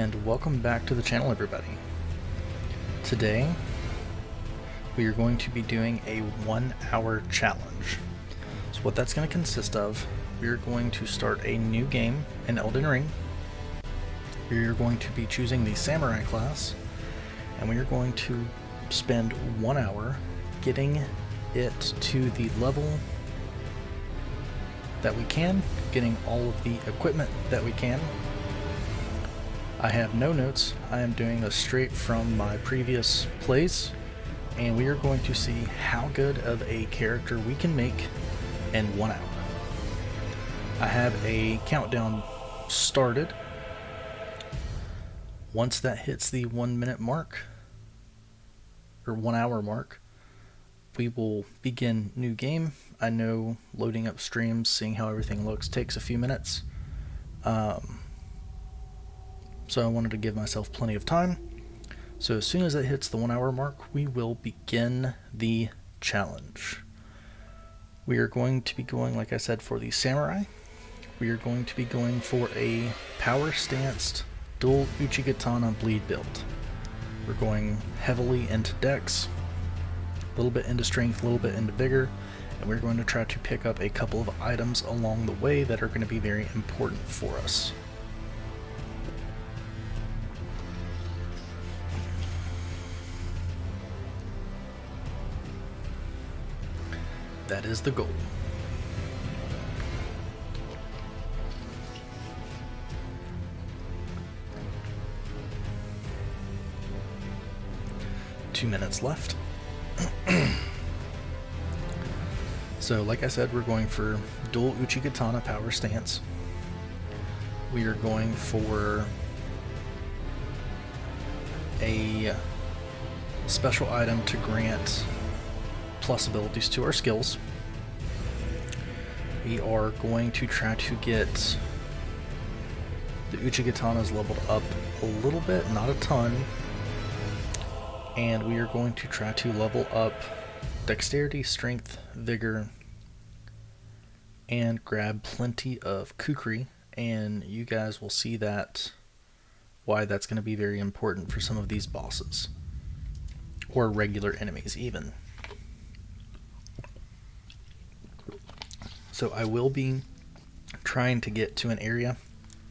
and welcome back to the channel, everybody. Today we are going to be doing a 1-hour challenge. So what that's going to consist of, we are going to start a new game in Elden Ring. We are going to be choosing the Samurai class, and we are going to spend 1 hour getting it to the level that we can, getting all of the equipment that we can. I have no notes. I am doing this straight from my previous plays, and we are going to see how good of a character we can make in 1 hour. I have a countdown started. Once that hits the 1 minute mark, or 1 hour mark, we will begin new game. I know loading up streams, seeing how everything looks, takes a few minutes. So I wanted to give myself plenty of time. So as soon as it hits the 1 hour mark, we will begin the challenge. We are going to be going, like I said, for the Samurai. We are going to be going for a power stanced dual Uchigatana bleed build. We're going heavily into dex, a little bit into strength, a little bit into vigor, and we're going to try to pick up a couple of items along the way that are going to be very important for us. That is the goal. Two minutes left. So, like I said, we're going for dual Uchigatana power stance. We are going for a special item to grant plus abilities to our skills. We are going to try to get the Uchigatanas leveled up a little bit, not a ton. And we are going to try to level up dexterity, strength, vigor, and grab plenty of kukri. And you guys will see that why that's going to be very important for some of these bosses, or regular enemies even. So I will be trying to get to an area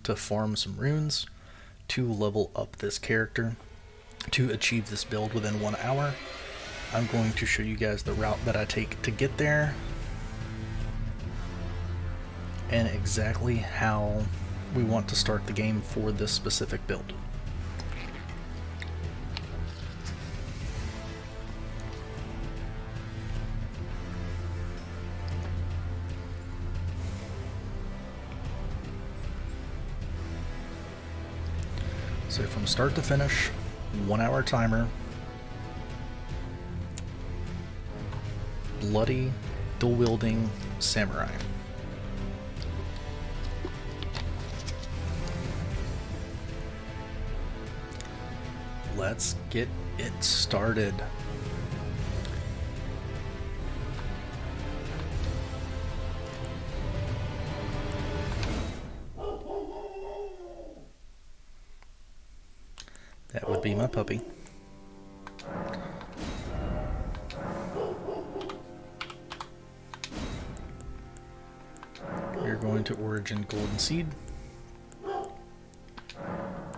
to farm some runes to level up this character to achieve this build within 1 hour. I'm going to show you guys the route that I take to get there and exactly how we want to start the game for this specific build. So from start to finish, 1 hour timer, bloody, dual-wielding samurai. Let's get it started. That would be my puppy. We're going to Origin Golden Seed.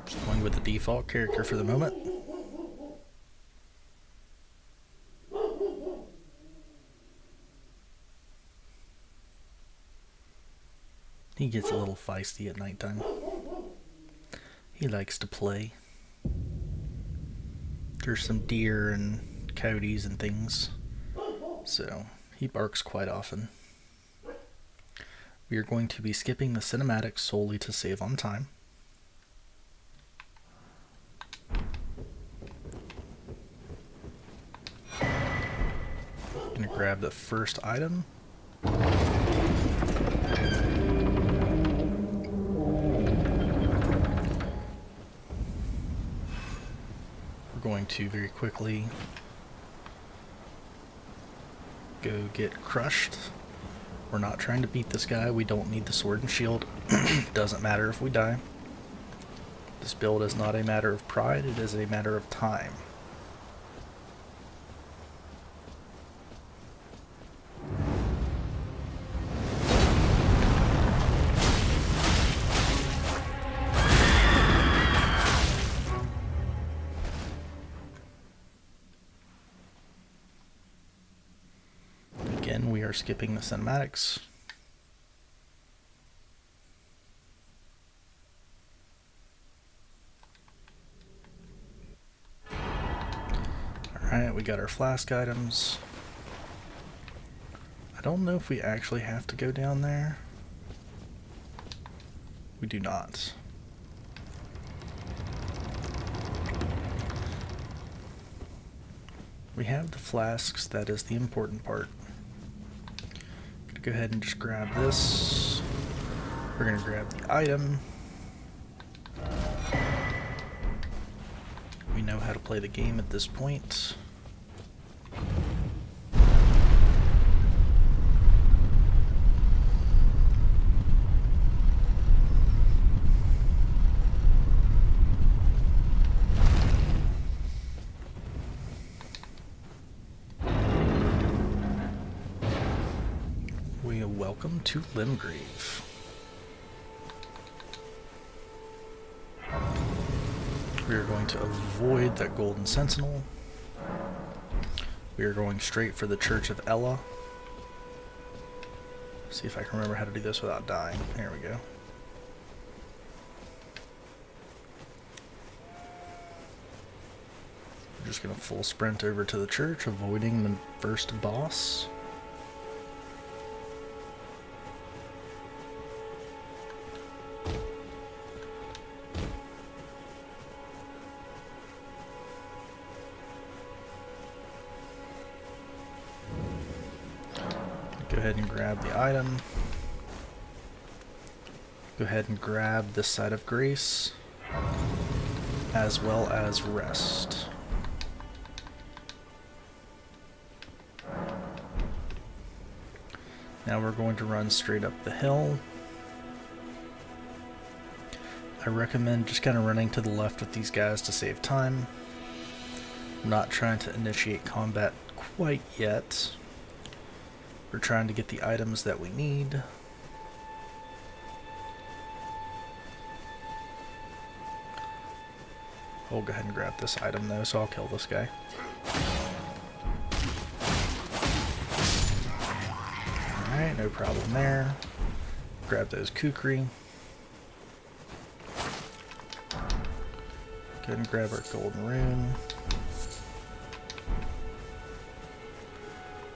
Just going with the default character for the moment. He gets a little feisty at nighttime. He likes to play. There's some deer and coyotes and things, so he barks quite often. We are going to be skipping the cinematics solely to save on time. I'm going to grab the first item. Going to very quickly go get crushed. We're not trying to beat this guy. We don't need the sword and shield. Doesn't matter if we die. This build is not a matter of pride, it is a matter of time. Again, we are skipping the cinematics. Alright, we got our flask items. I don't know if we actually have to go down there. We do not. We have the flasks, that is the important part. Gonna go ahead and just grab this. We're gonna grab the item. We know how to play the game at this point. Welcome to Limgrave. We are going to avoid that golden sentinel. We are going straight for the Church of Ella. See if I can remember how to do this without dying. There we go. We're just going to full sprint over to the church, avoiding the first boss. Go ahead and grab the item. Go ahead and grab this side of grace, as well as rest. Now we're going to run straight up the hill. I recommend just kind of running to the left with these guys to save time. I'm not trying to initiate combat quite yet. We're trying to get the items that we need. I'll go ahead and grab this item though, so I'll kill this guy. Alright, no problem there. Grab those kukri. Go ahead and grab our golden rune.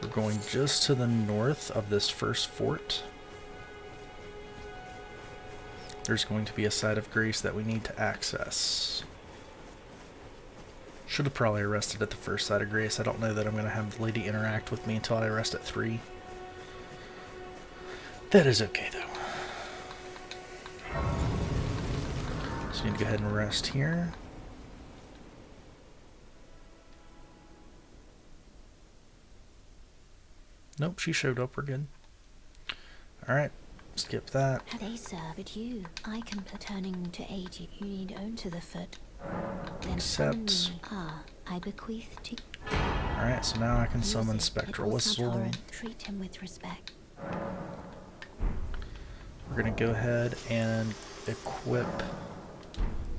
We're going just to the north of this first fort. There's going to be a side of grace that we need to access. Should have probably rested at the first side of grace. I don't know that I'm going to have the lady interact with me until I rest at 3. That is okay though. So you need to go ahead and rest here. Nope, she showed up. We're good. Alright, skip that. Asa, but you, I can turning to aid you. You need own to the foot. Then Accept. I bequeath to. Alright, so now I can summon Spectral Whistle. Treat him with respect. We're gonna go ahead and equip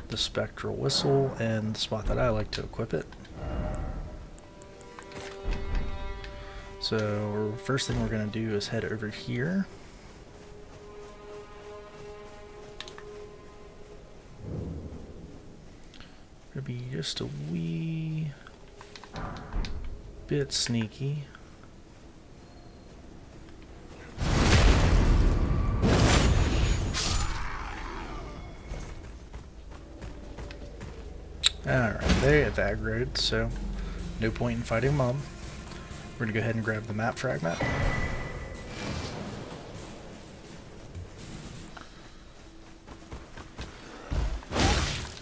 the Spectral Whistle in the spot that I like to equip it. So first thing we're going to do is head over here. Gonna be just a wee bit sneaky. Alright, they have aggroed, so no point in fighting Mom. We're going to go ahead and grab the map fragment.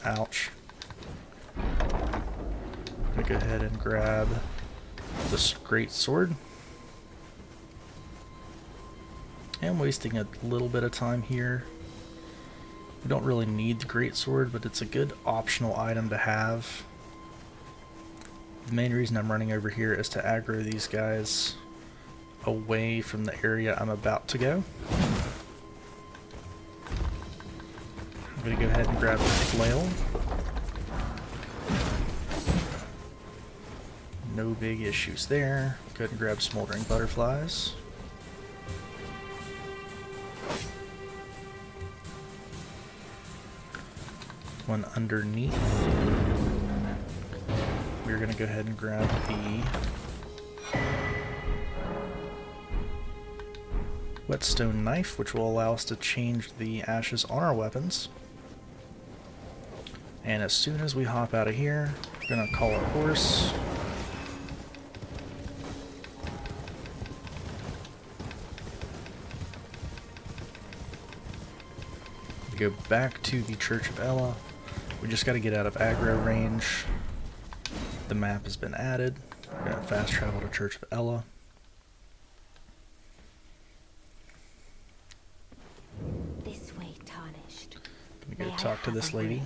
Ouch. I'm going to go ahead and grab this great sword. And wasting a little bit of time here. We don't really need the greatsword, but it's a good optional item to have. The main reason I'm running over here is to aggro these guys away from the area I'm about to go. I'm going to go ahead and grab the flail. No big issues there. Go ahead and grab smoldering butterflies. One underneath. We're going to go ahead and grab the whetstone knife, which will allow us to change the ashes on our weapons. And as soon as we hop out of here, we're going to call our horse. Go back to the Church of Ella. We just got to get out of aggro range. The map has been added. We're going to fast travel to Church of Ella. This way, tarnished. Gonna go talk to this lady.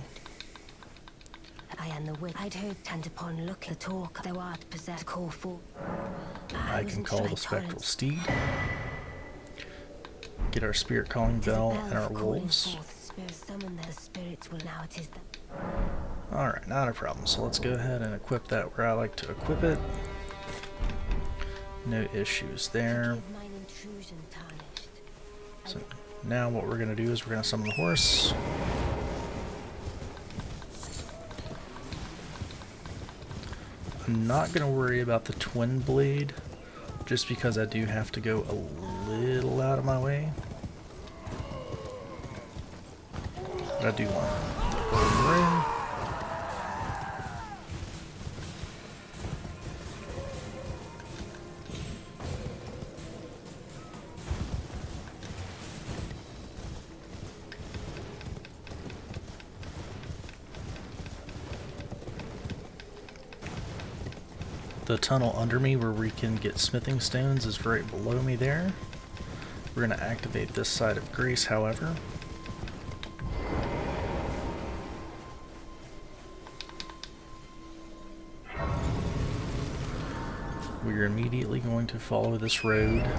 I am the wit. I'd heard tend upon look the talk thou art possessed call for. I can call the spectral steed. Get our spirit calling bell and our wolves. Alright, not a problem. So let's go ahead and equip that where I like to equip it. No issues there. So now what we're going to do is we're going to summon the horse. I'm not going to worry about the twin blade, just because I do have to go a little out of my way. But I do want the golden ring. The tunnel under me where we can get smithing stones is right below me there. We're going to activate this side of grace, however. We're immediately going to follow this road.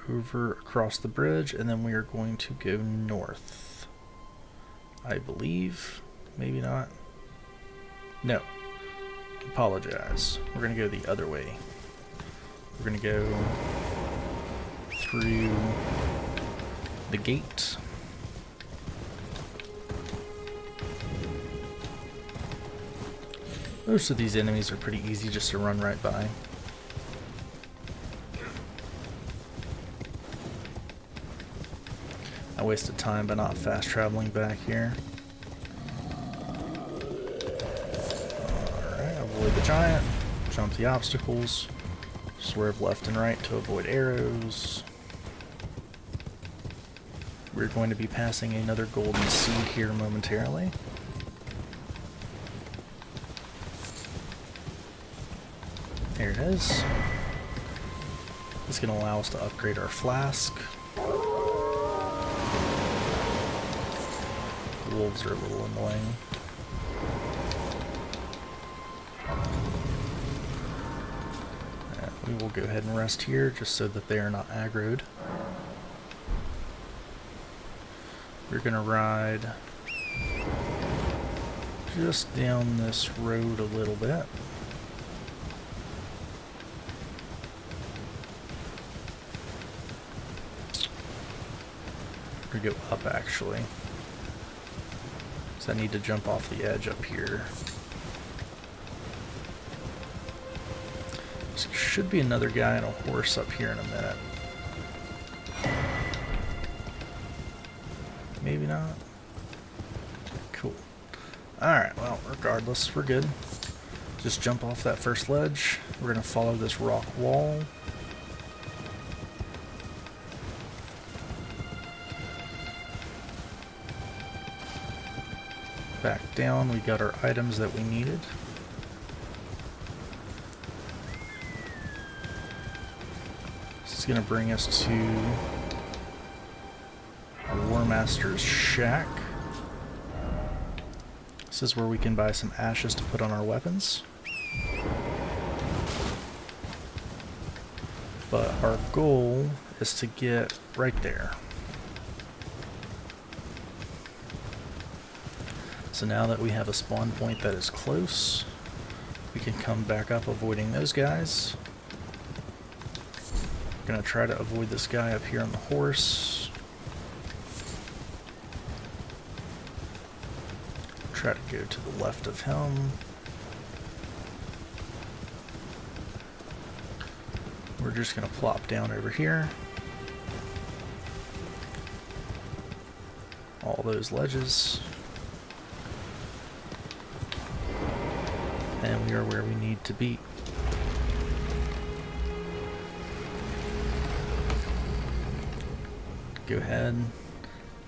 Over across the bridge, and then we are going to go north. I believe. Maybe not. No. Apologize. We're going to go the other way. We're going to go through the gate. Most of these enemies are pretty easy just to run right by. I wasted time by not fast traveling back here. Alright, avoid the giant, jump the obstacles, swerve left and right to avoid arrows. We're going to be passing another golden seed here momentarily. There it is. It's going to allow us to upgrade our flask. Wolves are a little annoying. We will go ahead and rest here just so that they are not aggroed. We're going to ride just down this road a little bit. Or go up actually. So I need to jump off the edge up here. There should be another guy on a horse up here in a minute. Maybe not. Cool. Alright, well, regardless, we're good. Just jump off that first ledge. We're going to follow this rock wall. Back down, we got our items that we needed. It's going to bring us to War Master's shack. This is where we can buy some ashes to put on our weapons. But our goal is to get right there. So now that we have a spawn point that is close, we can come back up avoiding those guys. Gonna try to avoid this guy up here on the horse. Try to go to the left of him. We're just gonna plop down over here. All those ledges. And we are where we need to be. Go ahead,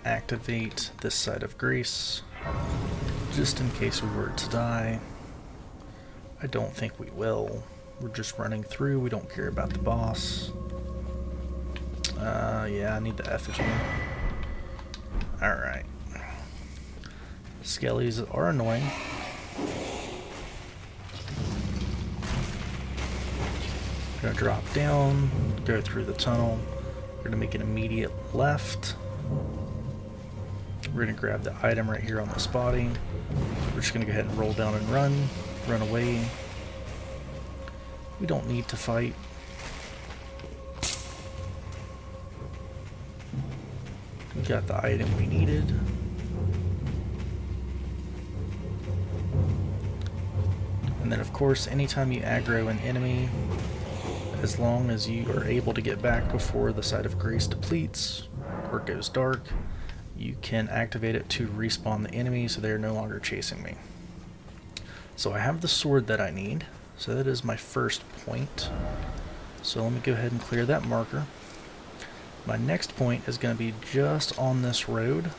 activate this side of grace, just in case we were to die. I don't think we will. We're just running through, we don't care about the boss. Yeah, I need the effigy. Alright. Skellies are annoying. Gonna drop down, go through the tunnel. We're gonna make an immediate left. We're gonna grab the item right here on the spotting. We're just gonna go ahead and roll down and run away. We don't need to fight. We got the item we needed. And then of course, anytime you aggro an enemy, as long as you are able to get back before the side of grace depletes or goes dark, you can activate it to respawn the enemy so they are no longer chasing me. So I have the sword that I need, so that is my first point. So let me go ahead and clear that marker. My next point is going to be just on this road.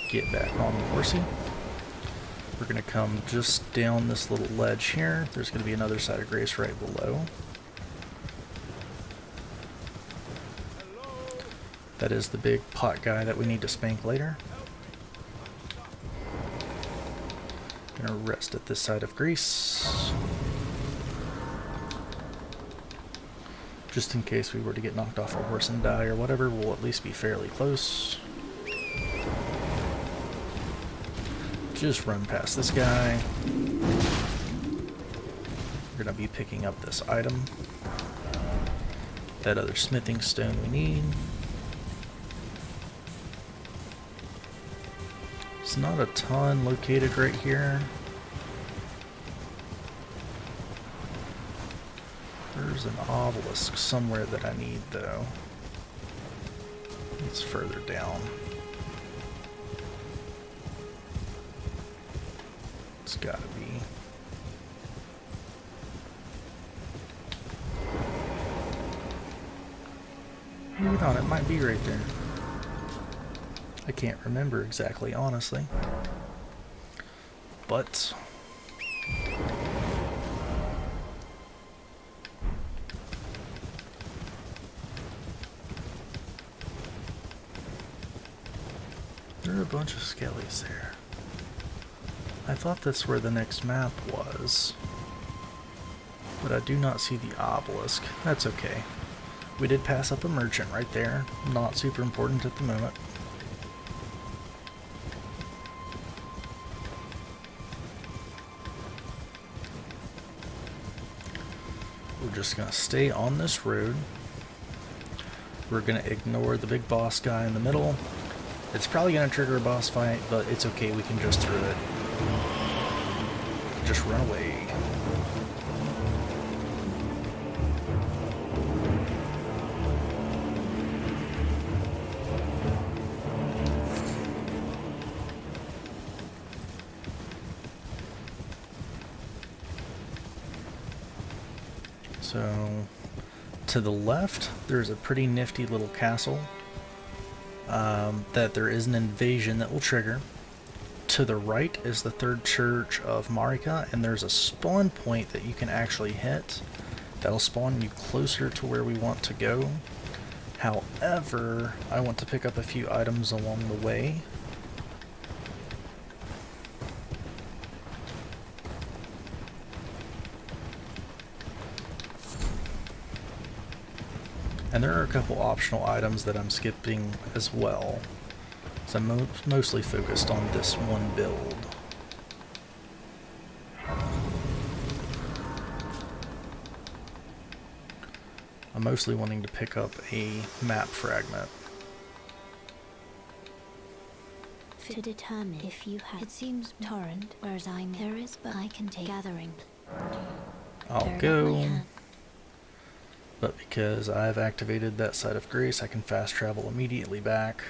Get back on the horsey. We're going to come just down this little ledge here. There's going to be another side of grace right below. That is the big pot guy that we need to spank later. Gonna rest at this side of grace. Just in case we were to get knocked off our horse and die or whatever, we'll at least be fairly close. Just run past this guy. We're gonna be picking up this item. That other smithing stone we need. It's not a ton located right here. There's an obelisk somewhere that I need though. It's further down. It's gotta be. Moving on, it might be right there. I can't remember exactly, honestly. But there are a bunch of skellies there. I thought that's where the next map was, but I do not see the obelisk. That's okay. We did pass up a merchant right there. Not super important at the moment. We're just going to stay on this road. We're going to ignore the big boss guy in the middle. It's probably going to trigger a boss fight, but it's okay, we can just through it. Just run away. So, to the left, there's a pretty nifty little castle that there is an invasion that will trigger. to the right is the third church of Marika, and there's a spawn point that you can actually hit. That'll spawn you closer to where we want to go. However, I want to pick up a few items along the way. And there are a couple optional items that I'm skipping as well. So I'm mostly focused on this one build. I'm mostly wanting to pick up a map fragment. To determine if you have, it seems torrent, whereas there is, but I can take gathering. I'll go, but because I've activated that site of grace, I can fast travel immediately back.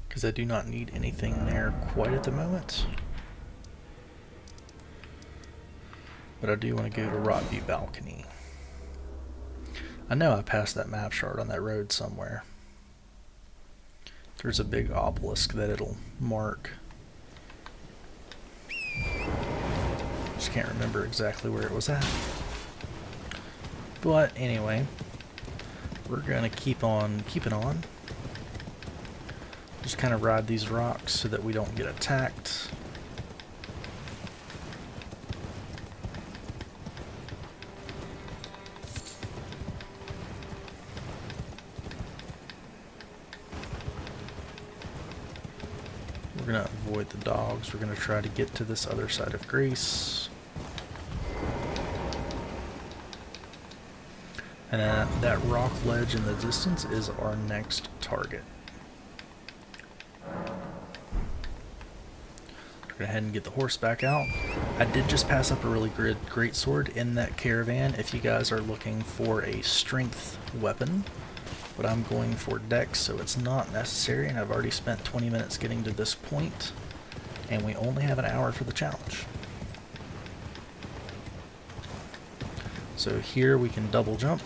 Because I do not need anything there quite at the moment. But I do want to go to Rockview Balcony. I know I passed that map shard on that road somewhere. There's a big obelisk that it'll mark. Just can't remember exactly where it was at. But anyway, we're gonna keep on keeping on. Just kind of ride these rocks so that we don't get attacked. We're gonna avoid the dogs. We're gonna try to get to this other side of grace. And that rock ledge in the distance is our next target. We're gonna head and get the horse back out. I did just pass up a really great sword in that caravan if you guys are looking for a strength weapon. But I'm going for dex, so it's not necessary, and I've already spent 20 minutes getting to this point, and we only have an hour for the challenge. So here we can double jump.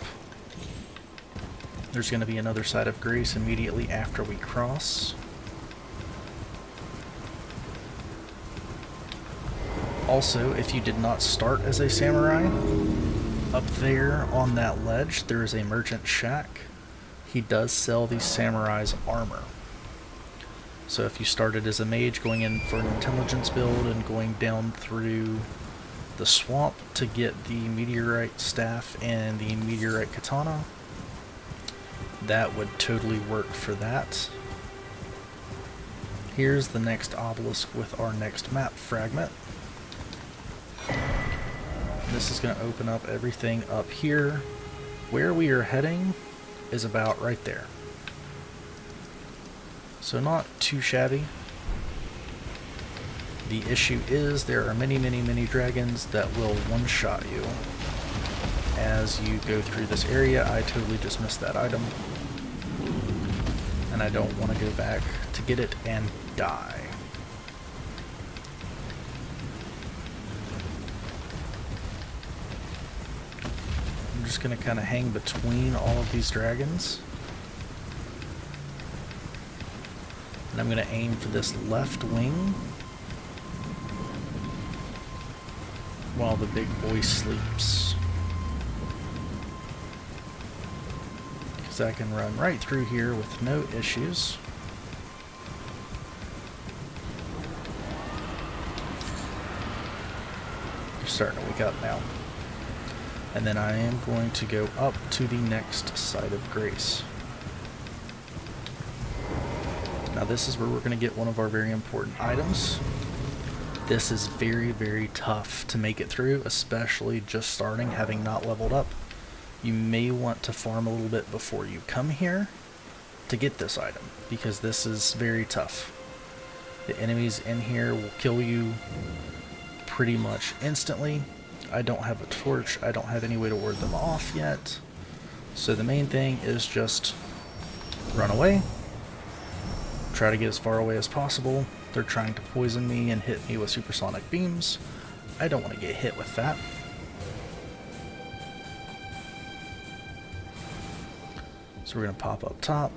There's going to be another side of grace immediately after we cross. Also, if you did not start as a samurai, up there on that ledge there is a merchant shack. He does sell these samurai's armor. So if you started as a mage going in for an intelligence build and going down through the swamp to get the meteorite staff and the meteorite katana, that would totally work for that. Here's the next obelisk with our next map fragment. This is going to open up everything up here. Where we are heading is about right there. So not too shabby. The issue is there are many dragons that will one-shot you as you go through this area. I totally just missed that item, and I don't want to go back to get it and die. I'm just going to kind of hang between all of these dragons. And I'm going to aim for this left wing while the big boy sleeps. Because I can run right through here with no issues. They're starting to wake up now. And then I am going to go up to the next site of grace. Now this is where we're going to get one of our very important items. This is very tough to make it through, especially just starting, having not leveled up. You may want to farm a little bit before you come here to get this item, because this is very tough. The enemies in here will kill you pretty much instantly. I don't have a torch, I don't have any way to ward them off yet. So the main thing is just run away. Try to get as far away as possible. They're trying to poison me and hit me with supersonic beams. I don't want to get hit with that. So we're going to pop up top,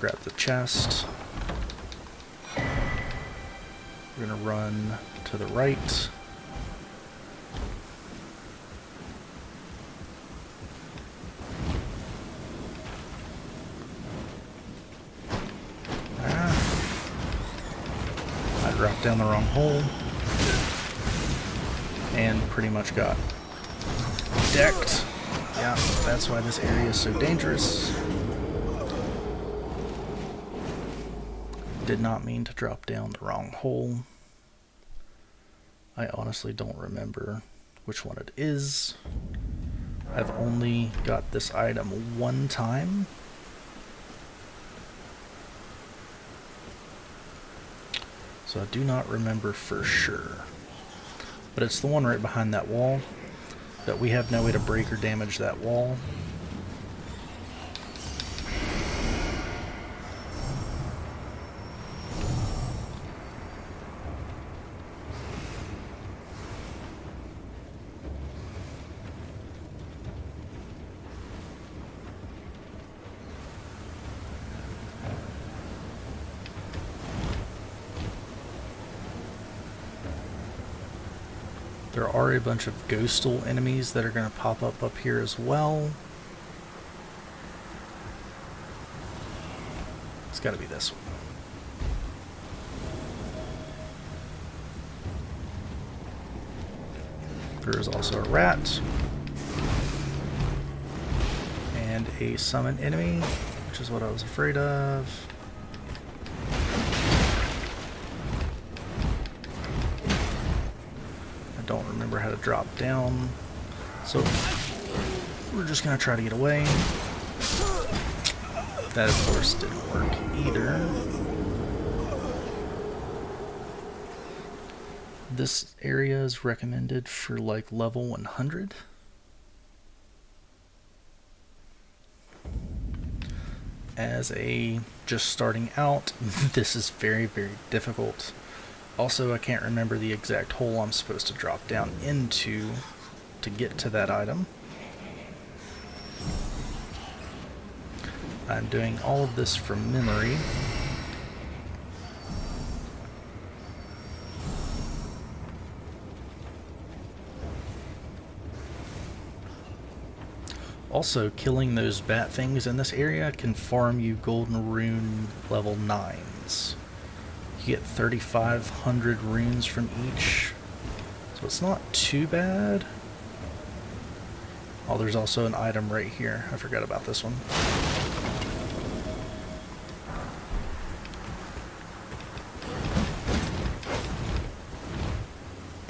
grab the chest. We're going to run to the right. I dropped down the wrong hole and pretty much got decked. Yeah, that's why this area is so dangerous. Did not mean to drop down the wrong hole. I honestly don't remember which one it is. I've only got this item one time. So I do not remember for sure. But it's the one right behind that wall that we have no way to break or damage that wall. There are a bunch of ghostal enemies that are going to pop up here as well. It's got to be this one. There is also a rat. And a summon enemy, which is what I was afraid of. Don't remember how to drop down, so we're just gonna try to get away. That of course didn't work either. This area is recommended for like level 100. As a just starting out, this is very, very difficult. Also, I can't remember the exact hole I'm supposed to drop down into to get to that item. I'm doing all of this from memory. Also, killing those bat things in this area can farm you golden rune level 9s. You get 3,500 runes from each, so it's not too bad. Oh, there's also an item right here. I forgot about this one.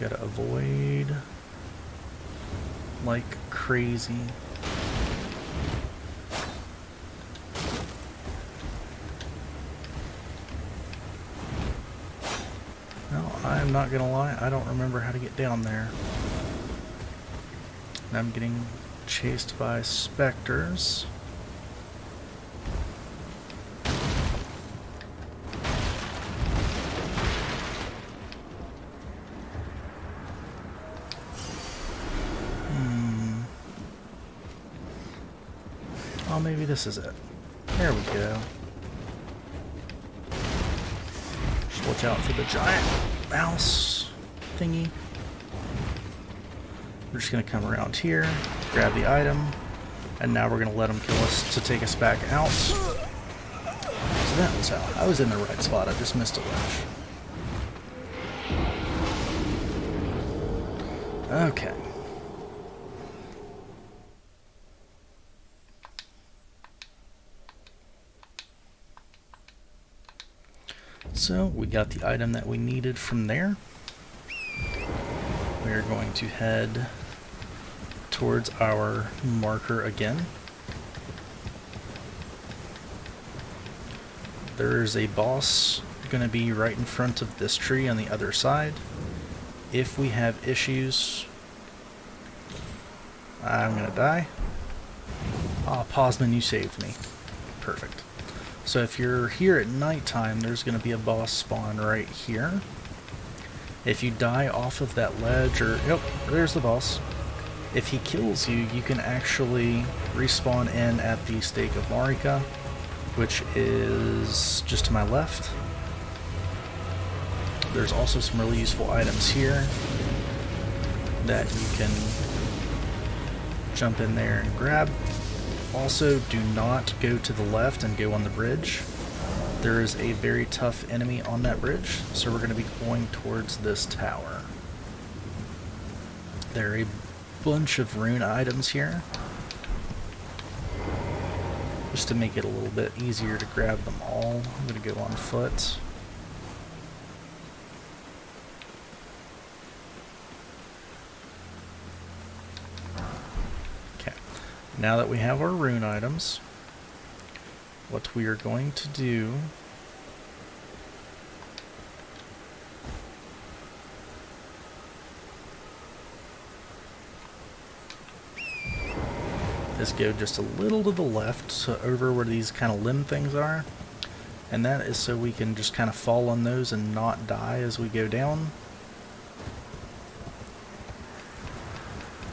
Gotta avoid like crazy. I'm not gonna lie, I don't remember how to get down there. And I'm getting chased by specters. Oh, maybe this is it. There we go. Just watch out for the giant mouse thingy. We're just going to come around here, grab the item, and now we're going to let him kill us to take us back out. So that was how. I was in the right spot, I just missed a ledge. Okay. So we got the item that we needed from there. We're going to head towards our marker again. There's a boss going to be right in front of this tree on the other side. If we have issues, I'm going to die. Ah, Posman, you saved me. Perfect. So if you're here at nighttime, there's going to be a boss spawn right here. If you die off of that ledge, or... Yep, there's the boss. If he kills you, you can actually respawn in at the stake of Marika, which is just to my left. There's also some really useful items here that you can jump in there and grab. Also, do not go to the left and go on the bridge. There is a very tough enemy on that bridge, so we're going to be going towards this tower. There are a bunch of rune items here, just to make it a little bit easier to grab them all. I'm going to go on foot. Okay, now that we have our rune items, what we are going to do is go just a little to the left, so over where these kind of limb things are, and that is so we can just kind of fall on those and not die as we go down.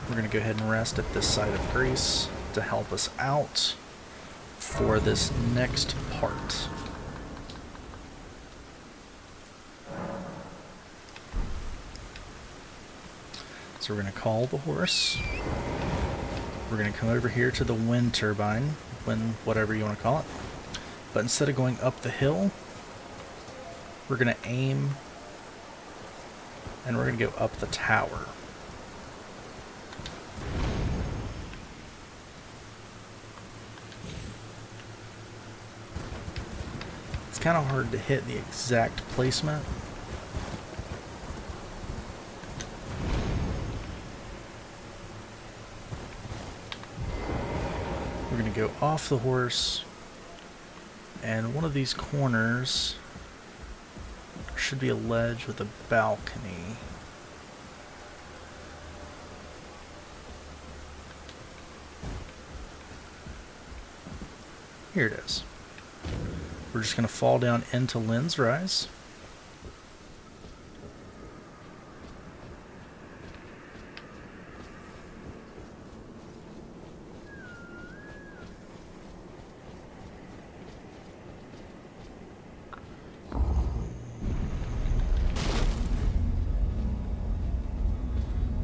We're going to go ahead and rest at this side of grace to help us out for this next part. So we're going to call the horse. We're going to come over here to the wind turbine, whatever you want to call it. But instead of going up the hill, we're going to aim and we're going to go up the tower. It's kind of hard to hit the exact placement. We're going to go off the horse, and one of these corners should be a ledge with a balcony. Here it is. We're just going to fall down into Lynn's Rise.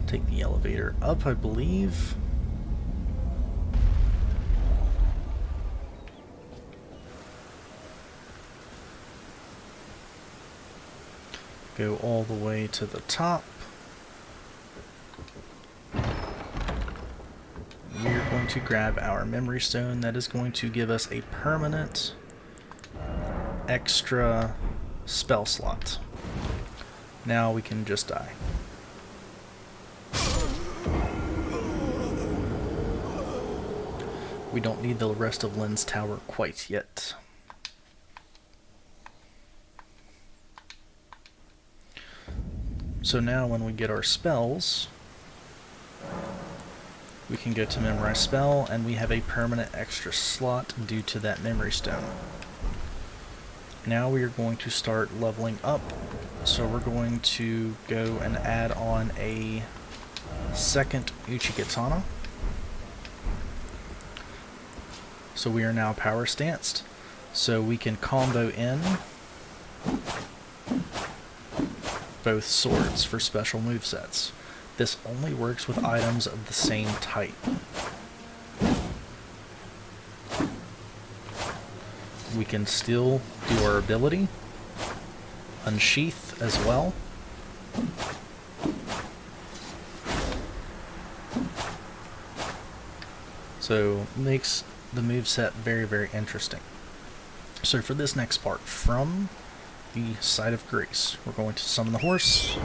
Take the elevator up, I believe. Go all the way to the top. We are going to grab our memory stone. That is going to give us a permanent extra spell slot. Now we can just die. We don't need the rest of Lynn's tower quite yet. So now when we get our spells, we can go to memorize spell, and we have a permanent extra slot due to that memory stone. Now we are going to start leveling up. So we're going to go and add on a second Uchigatana. So we are now power stanced, so we can combo in both swords for special movesets. This only works with items of the same type. We can still do our ability, unsheath as well. So makes the moveset very, very interesting. So for this next part, from the side of grace, we're going to summon the horse.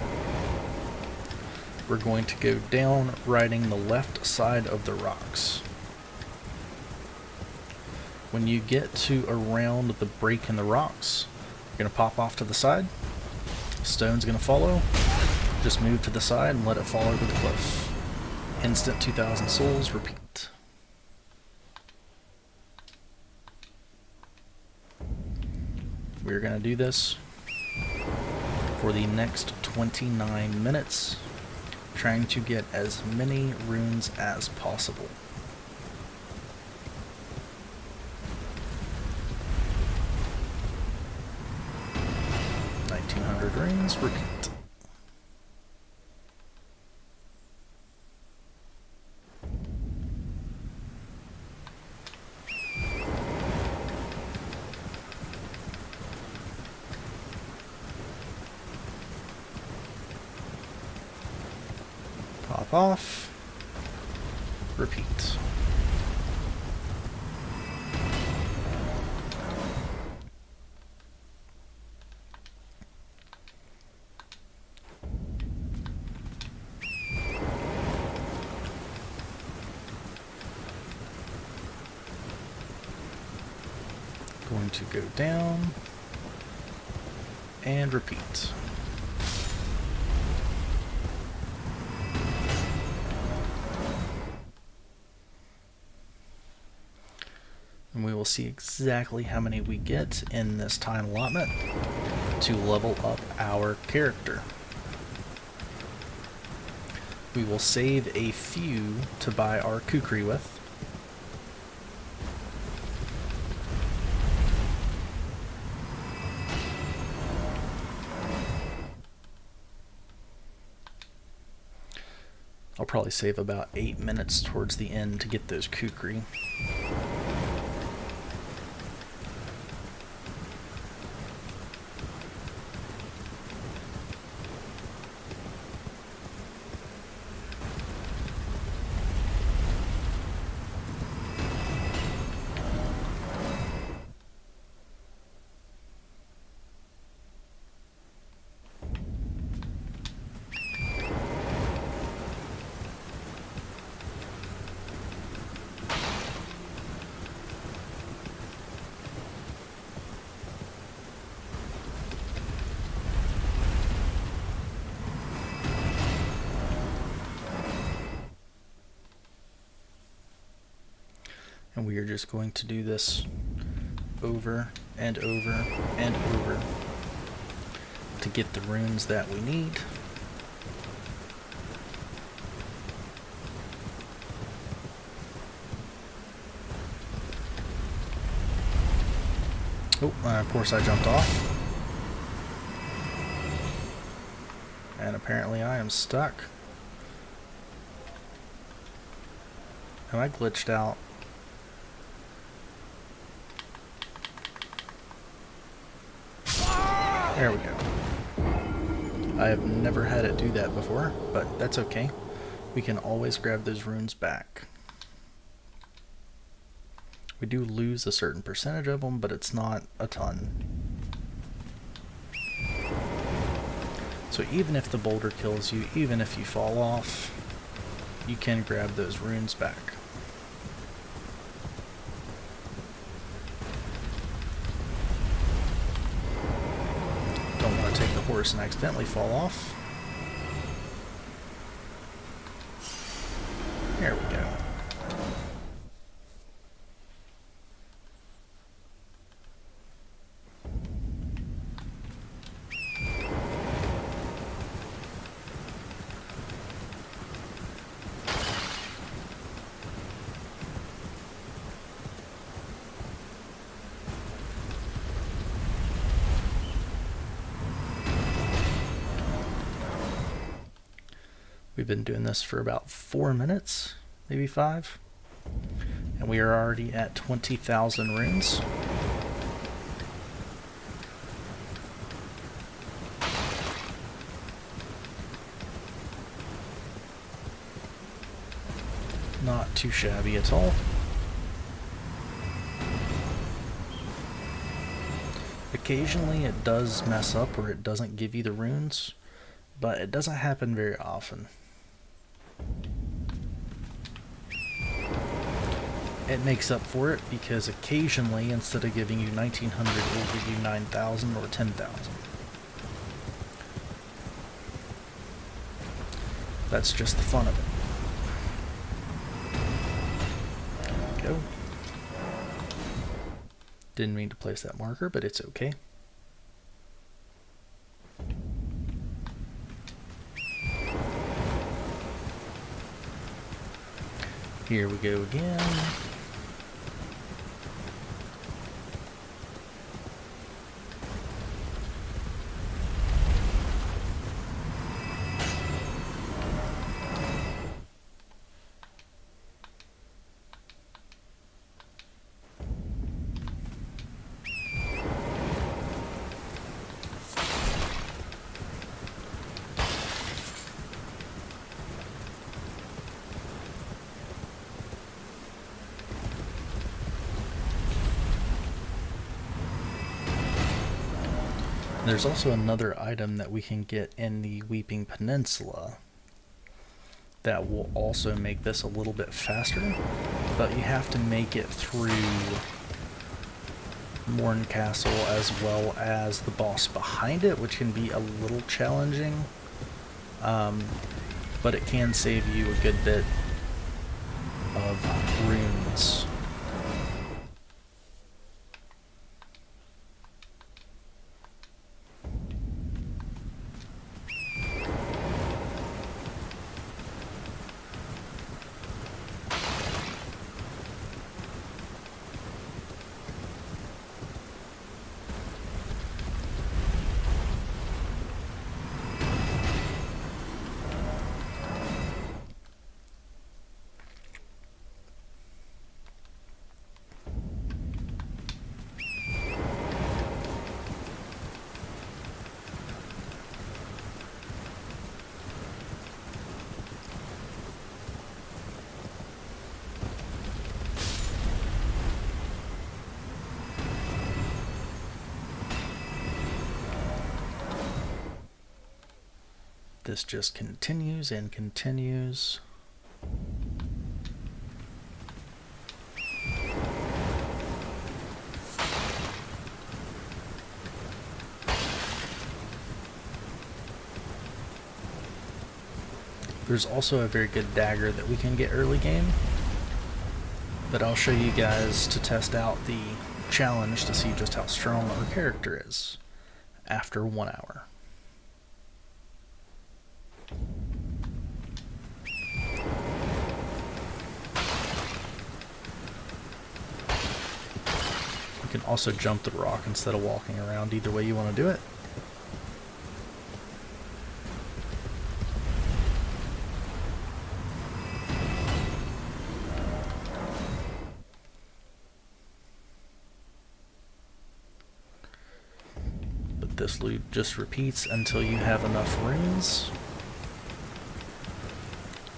We're going to go down riding the left side of the rocks. When you get to around the break in the rocks, you're going to pop off to the side. Stone's going to follow. Just move to the side and let it fall over the cliff. Instant 2,000 souls, repeat. We're going to do this for the next 29 minutes. trying to get as many runes as possible. 1900 runes, repeat. Pop off, repeat. Going to go down and repeat. And we will see exactly how many we get in this time allotment to level up our character. We will save a few to buy our kukri with. I'll probably save about 8 minutes towards the end to get those kukri. And we are just going to do this over and over and over to get the runes that we need. Oh, of course I jumped off. And apparently I am stuck. Am I glitched out? There we go. I have never had it do that before, but that's okay. We can always grab those runes back. We do lose a certain percentage of them, but it's not a ton. So even if the boulder kills you, even if you fall off, you can grab those runes back. Don't want to take the horse and accidentally fall off. There we go. We've been doing this for about 4 minutes, maybe 5, and we are already at 20,000 runes. Not too shabby at all. Occasionally it does mess up where it doesn't give you the runes, but it doesn't happen very often. It makes up for it because occasionally, instead of giving you 1900, it will give you 9,000 or 10,000. That's just the fun of it. There we go. Didn't mean to place that marker, but it's okay. Here we go again. There's also another item that we can get in the Weeping Peninsula that will also make this a little bit faster, but you have to make it through Morn Castle as well as the boss behind it, which can be a little challenging, but it can save you a good bit of runes. This just continues and continues. There's also a very good dagger that we can get early game, but I'll show you guys to test out the challenge to see just how strong our character is after 1 hour. You can also jump the rock instead of walking around, either way you want to do it. But this loop just repeats until you have enough runes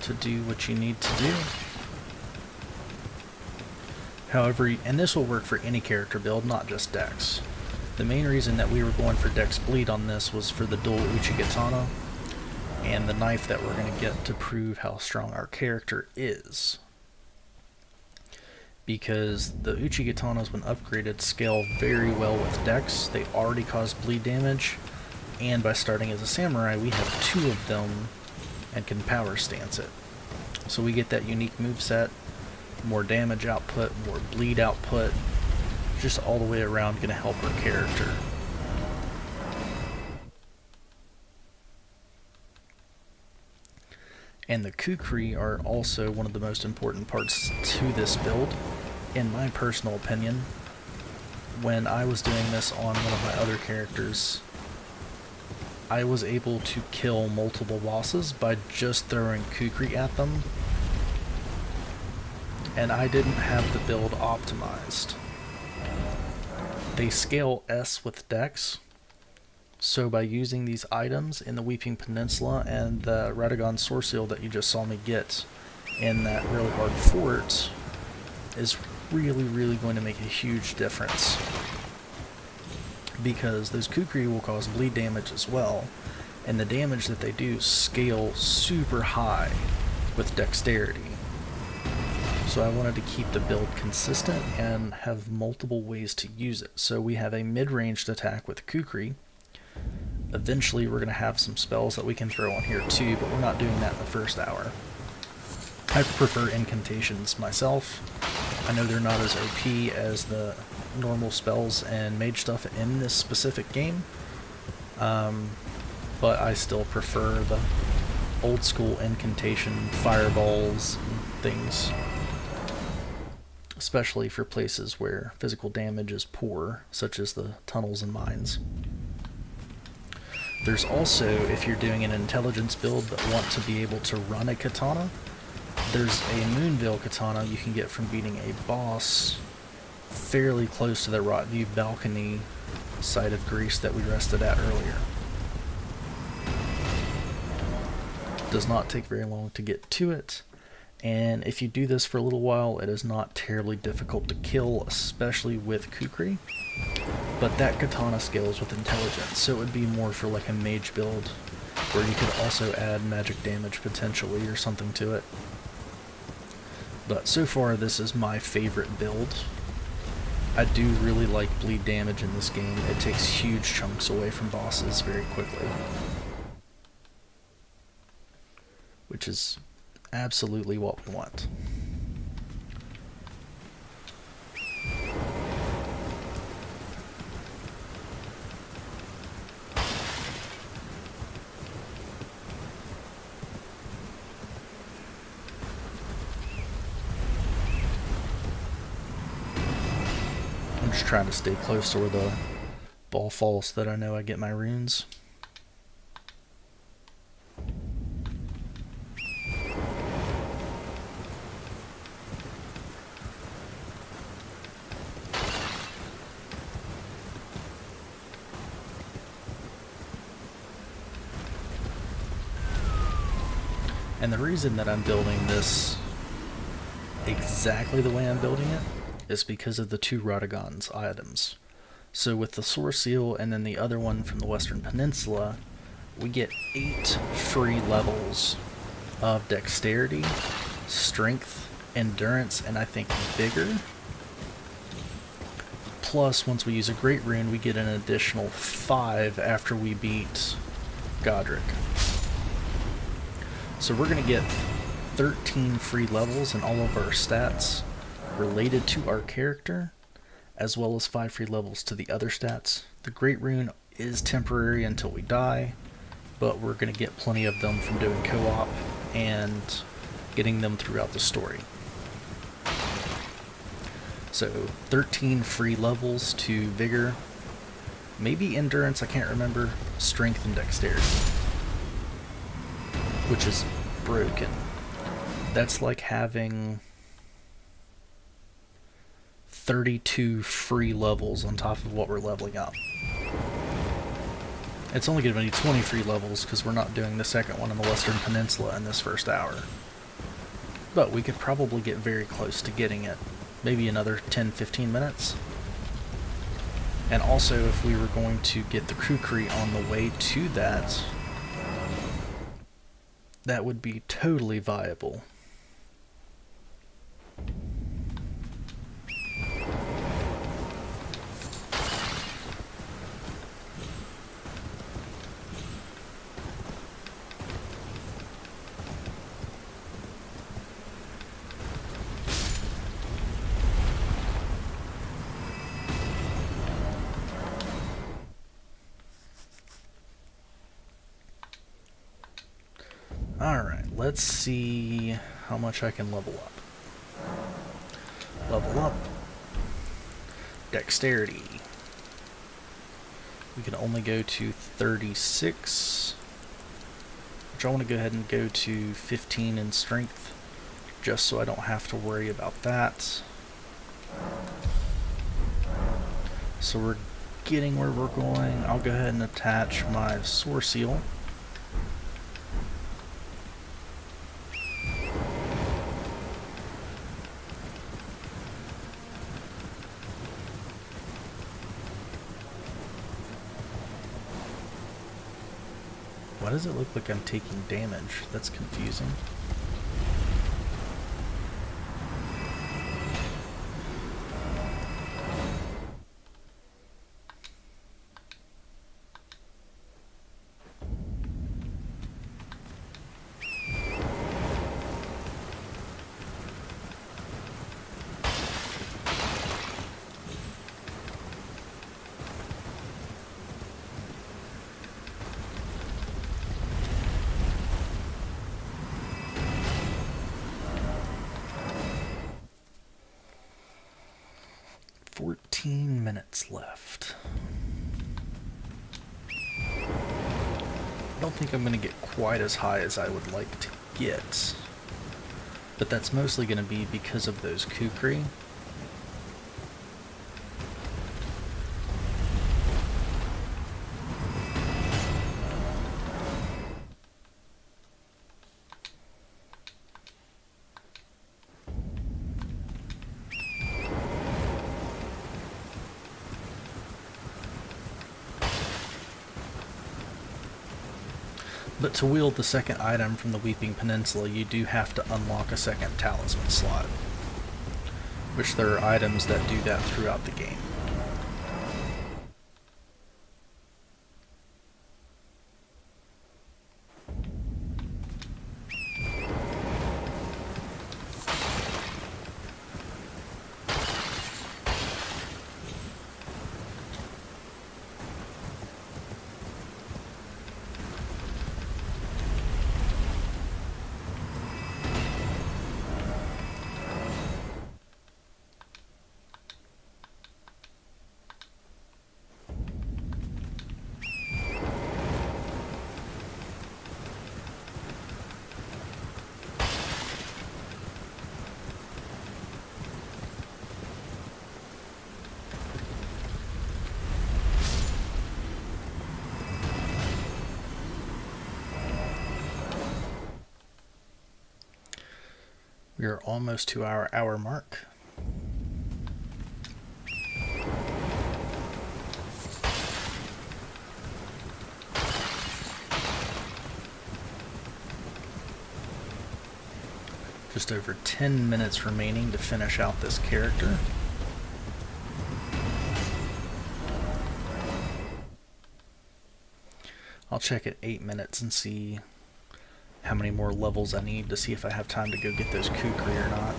to do what you need to do. However, and this will work for any character build, not just Dex. The main reason that we were going for Dex Bleed on this was for the dual Uchigatana and the knife that we're going to get to prove how strong our character is. Because the Uchigatanas, when upgraded, scale very well with Dex. They already cause bleed damage, and by starting as a samurai, we have 2 of them and can power stance it. So we get that unique moveset, more damage output, more bleed output, just all the way around going to help our character. And the Kukri are also one of the most important parts to this build, in my personal opinion. When I was doing this on one of my other characters, I was able to kill multiple bosses by just throwing Kukri at them, and I didn't have the build optimized. They scale S with Dex, so by using these items in the Weeping Peninsula and the Radagon Soreseal that you just saw me get in that really hard fort is really going to make a huge difference. Because those Kukri will cause bleed damage as well, and the damage that they do scale super high with dexterity. So I wanted to keep the build consistent and have multiple ways to use it. So we have a mid-ranged attack with Kukri. Eventually we're going to have some spells that we can throw on here too, but we're not doing that in the first hour. I prefer incantations myself. I know they're not as OP as the normal spells and mage stuff in this specific game, but I still prefer the old school incantation fireballs and things. especially for places where physical damage is poor, such as the tunnels and mines. There's also, if you're doing an intelligence build but want to be able to run a katana, there's a Moonveil katana you can get from beating a boss fairly close to the Rotview balcony site of Greece that we rested at earlier. Does not take very long to get to it, and if you do this for a little while, it is not terribly difficult to kill, especially with Kukri. But that katana scales with intelligence, so it would be more for like a mage build, where you could also add magic damage potentially or something to it. But so far, this is my favorite build. I do really like bleed damage in this game. It takes huge chunks away from bosses very quickly, which is absolutely what we want. I'm just trying to stay close to where the ball falls so that I know I get my runes. And the reason that I'm building this exactly the way I'm building it is because of the two Radagon's items. So with the Source Seal and then the other one from the Western Peninsula, we get 8 free levels of Dexterity, Strength, Endurance, and I think Vigor. Plus, once we use a Great Rune, we get an additional 5 after we beat Godric. So we're going to get 13 free levels in all of our stats related to our character, as well as 5 free levels to the other stats. The Great Rune is temporary until we die, but we're going to get plenty of them from doing co-op and getting them throughout the story. So 13 free levels to Vigor, maybe Endurance, I can't remember, Strength and Dexterity, which is broken. That's like having 32 free levels on top of what we're leveling up. It's only going to be 20 free levels because we're not doing the second one on the Western Peninsula in this first hour. But we could probably get very close to getting it. Maybe another 10-15 minutes. And also, if we were going to get the Kukri on the way to that, that would be totally viable. Alright, let's see how much I can level up. Level up. Dexterity. We can only go to 36, which I want to go ahead and go to 15 in strength, just so I don't have to worry about that. So we're getting where we're going. I'll go ahead and attach my Source Seal. Why does it look like I'm taking damage? That's confusing. 15 minutes left. I don't think I'm going to get quite as high as I would like to get, but that's mostly going to be because of those kukri. But to wield the second item from the Weeping Peninsula, you do have to unlock a second talisman slot, which there are items that do that throughout the game. We are almost to our hour mark. Just over 10 minutes remaining to finish out this character. I'll check at 8 minutes and see how many more levels I need to see if I have time to go get those kukri or not.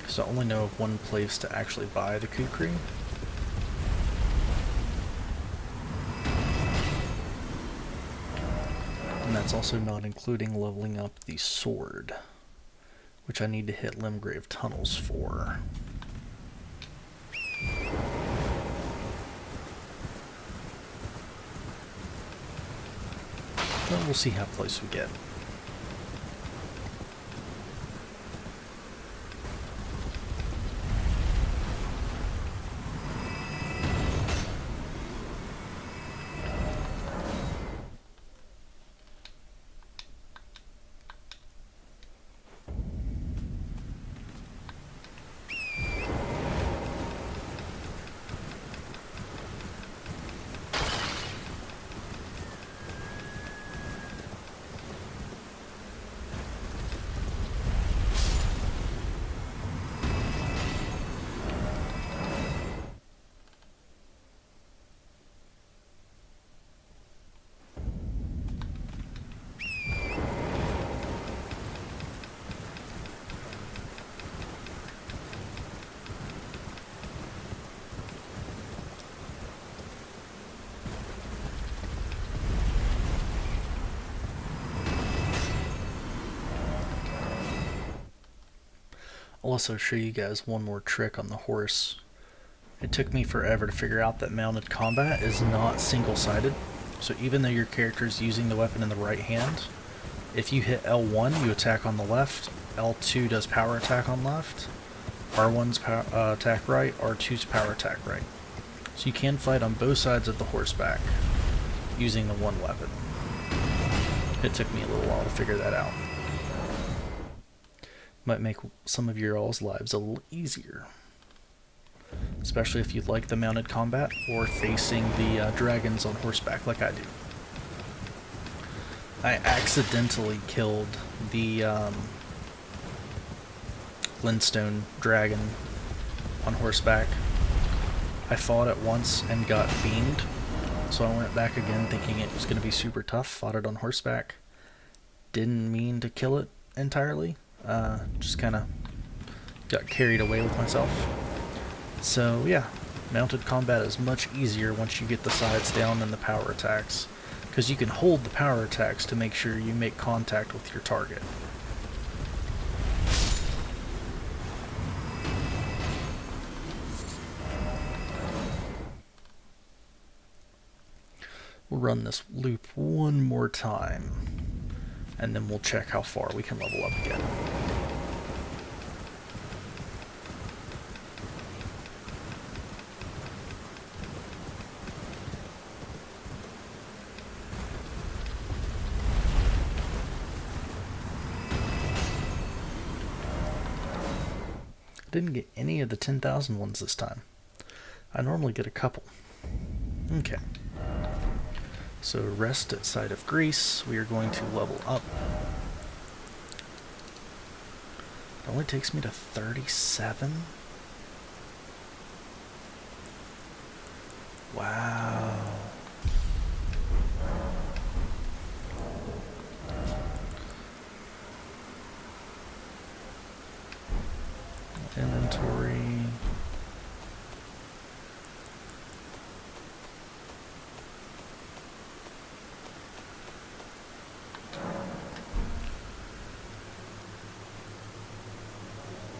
So I only know of one place to actually buy the kukri. And that's also not including leveling up the sword, which I need to hit Limgrave Tunnels for. But we'll see how close we get. I'll also show you guys one more trick on the horse. It took me forever to figure out that mounted combat is not single-sided. So even though your character is using the weapon in the right hand, if you hit L1, you attack on the left, L2 does power attack on left, R1's attack right, R2's power attack right. So you can fight on both sides of the horseback using the one weapon. It took me a little while to figure that out. Might make some of your all's lives a little easier, especially if you like the mounted combat or facing the dragons on horseback like I do. I accidentally killed the Glintstone dragon on horseback. I fought it once and got beamed, so I went back again thinking it was going to be super tough, fought it on horseback. Didn't mean to kill it entirely. Just kind of got carried away with myself. So yeah, mounted combat is much easier once you get the sides down and the power attacks, because you can hold the power attacks to make sure you make contact with your target. We'll run this loop one more time, and then we'll check how far we can level up again. I didn't get any of the 10,000 ones this time. I normally get a couple. Okay. So rest at Site of Greece. We are going to level up. It only takes me to 37? Wow. Inventory.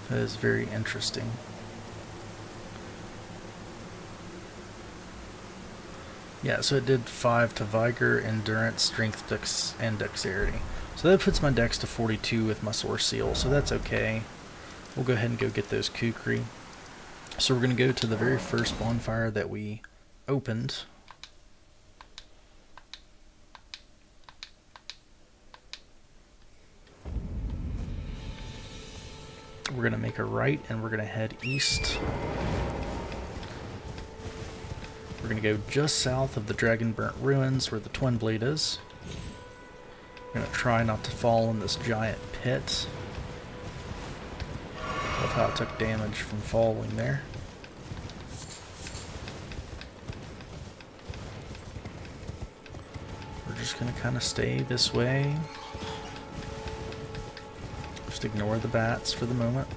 That is very interesting. Yeah, so it did 5 to Vigor, Endurance, Strength, Dex, and Dexterity. So that puts my Dex to 42 with my Source Seal, so that's okay. We'll go ahead and go get those Kukri. So we're going to go to the very first bonfire that we opened. We're going to make a right and we're going to head east. We're going to go just south of the Dragon Burnt Ruins where the Twin Blade is. We're going to try not to fall in this giant pit. Love how it took damage from falling there. We're just going to kind of stay this way. Just ignore the bats for the moment.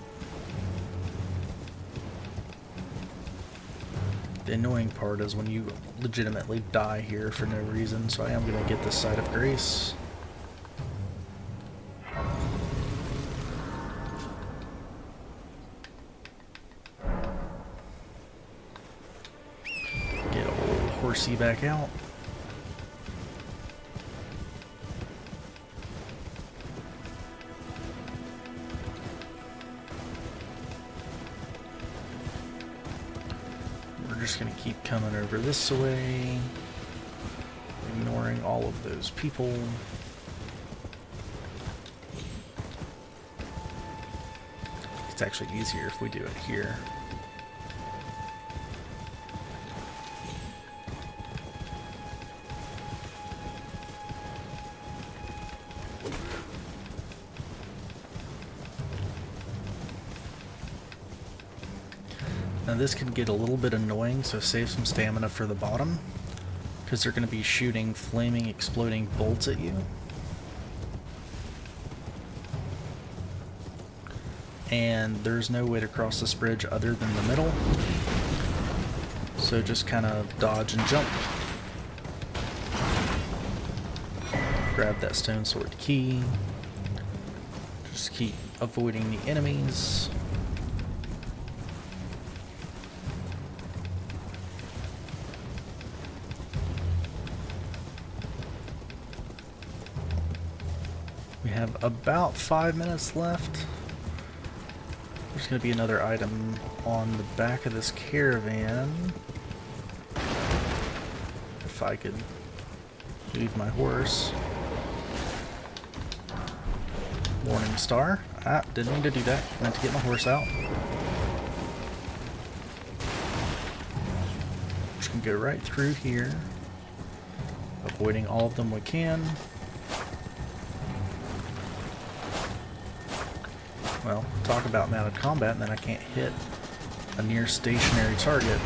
The annoying part is when you legitimately die here for no reason, so I am going to get this Site of Grace. Get old horsey back out. Just going to keep coming over this way, ignoring all of those people. It's actually easier if we do it here. Now this can get a little bit annoying, so save some stamina for the bottom, because they're going to be shooting flaming, exploding bolts at you. And there's no way to cross this bridge other than the middle, so just kind of dodge and jump. Grab that stone sword key. Just keep avoiding the enemies. We have about 5 minutes left. There's going to be another item on the back of this caravan. If I could move my horse. Morning Star. Ah, didn't mean to do that. Meant to get my horse out. Just going to go right through here. Avoiding all of them we can. Well, talk about mounted combat, and then I can't hit a near stationary target.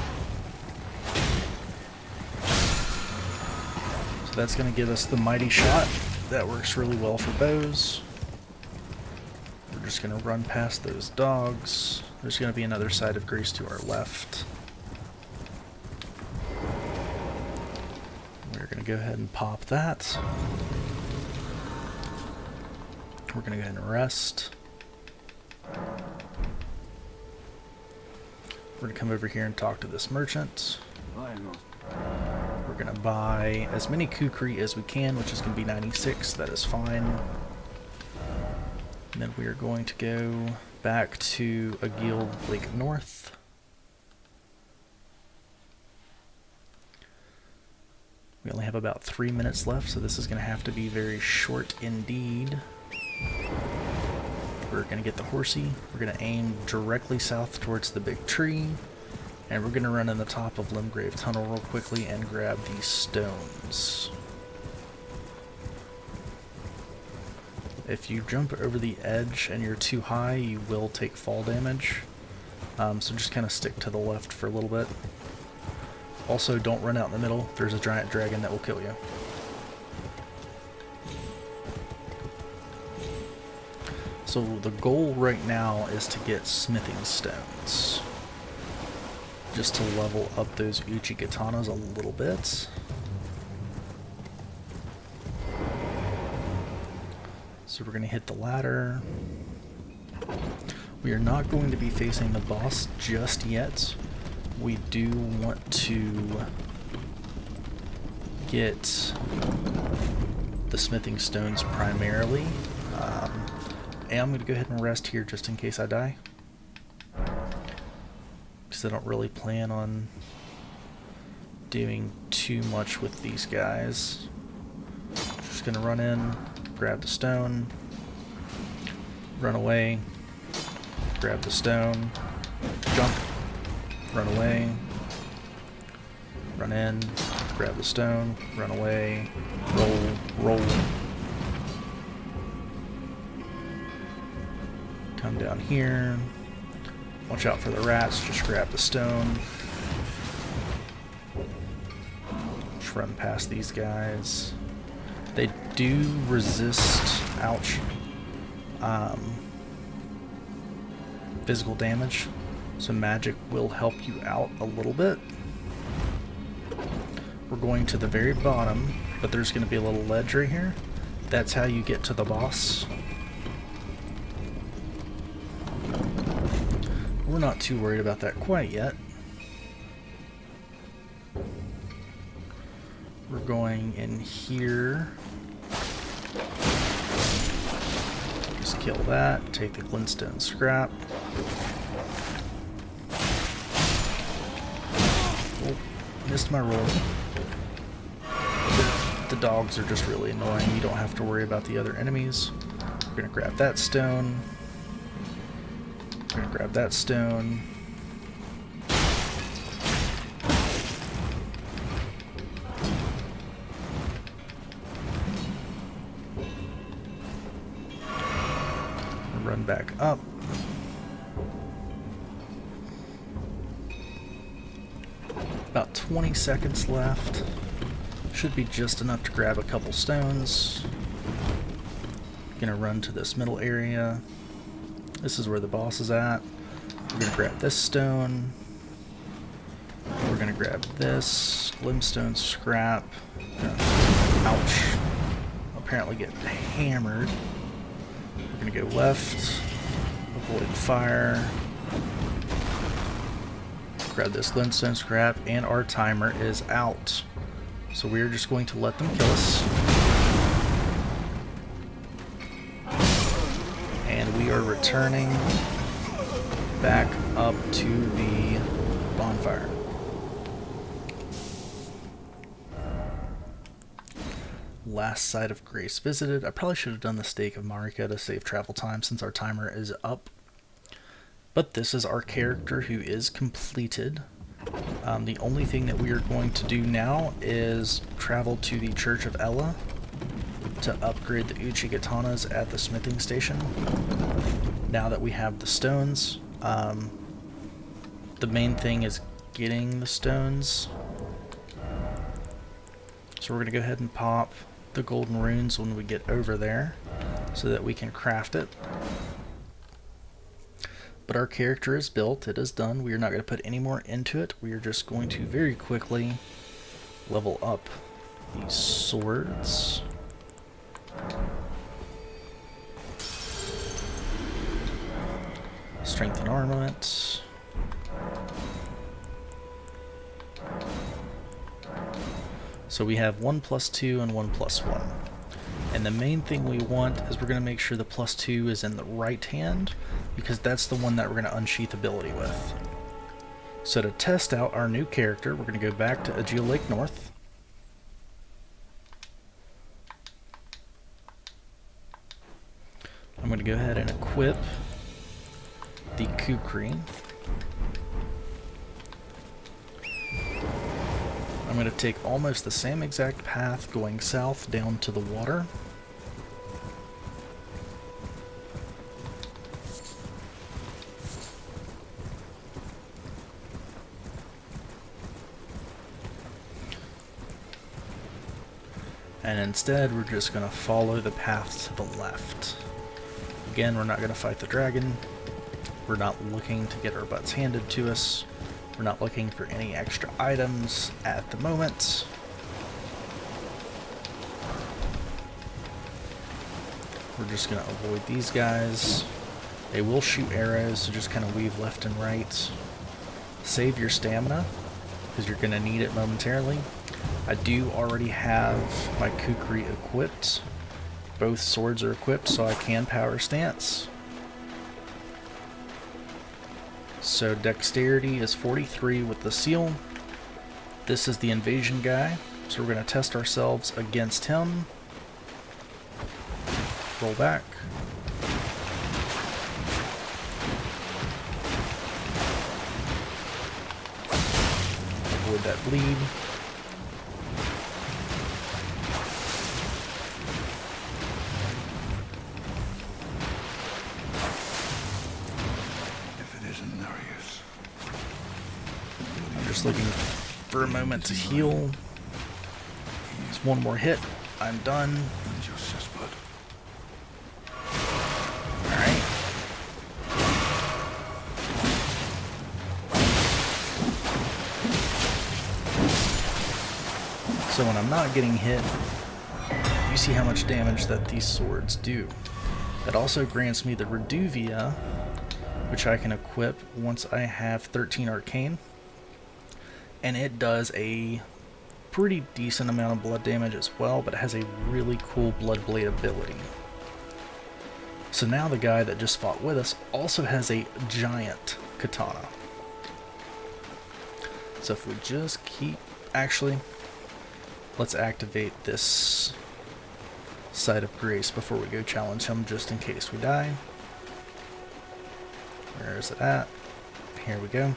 So that's going to give us the Mighty Shot. That works really well for bows. We're just going to run past those dogs. There's going to be another Site of Grace to our left. Where We're going to go ahead and pop that. We're going to go ahead and rest. We're going to come over here and talk to this merchant. We're going to buy as many kukri as we can, which is going to be 96. That is fine. And then we are going to go back to Agil Lake North. We only have about 3 minutes left, so this is going to have to be very short indeed. We're going to get the horsey. We're going to aim directly south towards the big tree. And we're going to run in the top of Limgrave Tunnel real quickly and grab these stones. If you jump over the edge and you're too high, you will take fall damage. So just kind of stick to the left for a little bit. Also, don't run out in the middle. There's a giant dragon that will kill you. So the goal right now is to get smithing stones. Just to level up those Uchigatana a little bit. So we're going to hit the ladder. We are not going to be facing the boss just yet. We do want to get the smithing stones primarily. And I'm going to go ahead and rest here just in case I die. Because I don't really plan on doing too much with these guys. Just going to run in, grab the stone, run away, grab the stone, jump, run away, run in, grab the stone, run away, roll. Come down here. Watch out for the rats, just grab the stone. Just run past these guys. They do resist, ouch, physical damage, so magic will help you out a little bit. We're going to the very bottom, but there's going to be a little ledge right here. That's how you get to the boss. We're not too worried about that quite yet. We're going in here. Just kill that. Take the glintstone scrap. Oh, missed my roll. The dogs are just really annoying. You don't have to worry about the other enemies. We're gonna grab that stone. We're gonna grab that stone. Run back up. About 20 seconds left. Should be just enough to grab a couple stones. Gonna run to this middle area. This is where the boss is at. We're gonna grab this stone. We're gonna grab this glintstone scrap. Ouch. Apparently get hammered. We're gonna go left. Avoid fire. Grab this glintstone scrap, and our timer is out. So we're just going to let them kill us. And we are returning back up to the bonfire. Last site of grace visited. I probably should have done the stake of Marika to save travel time since our timer is up. But this is our character who is completed. The only thing that we are going to do now is travel to the Church of Ella to upgrade the Uchigatanas at the smithing station. Now that we have the stones, the main thing is getting the stones. So we're going to go ahead and pop the golden runes when we get over there so that we can craft it. But our character is built, it is done. We are not going to put any more into it. We are just going to very quickly level up these swords. Strength and armament. So we have 1+2 and 1+1. And the main thing we want is we're going to make sure the +2 is in the right hand, because that's the one that we're going to unsheath ability with. So to test out our new character, we're going to go back to Aegea Lake North. I'm going to go ahead and equip the Kukri. I'm going to take almost the same exact path going south down to the water. And instead, we're just going to follow the path to the left. Again, we're not going to fight the dragon. We're not looking to get our butts handed to us. We're not looking for any extra items at the moment. We're just going to avoid these guys. They will shoot arrows, so just kind of weave left and right. Save your stamina, because you're going to need it momentarily. I do already have my Kukri equipped. Both swords are equipped, so I can power stance. So dexterity is 43 with the seal. This is the invasion guy, so we're going to test ourselves against him. Roll back. Avoid that bleed. Looking for a moment to heal. Just one more hit. I'm done. Alright. So when I'm not getting hit, you see how much damage that these swords do. That also grants me the Reduvia, which I can equip once I have 13 Arcane. And it does a pretty decent amount of blood damage as well, but it has a really cool Blood Blade ability. So now the guy that just fought with us also has a giant katana. So if we just keep... Actually, let's activate this Site of Grace before we go challenge him, just in case we die. Where is it at? Here we go.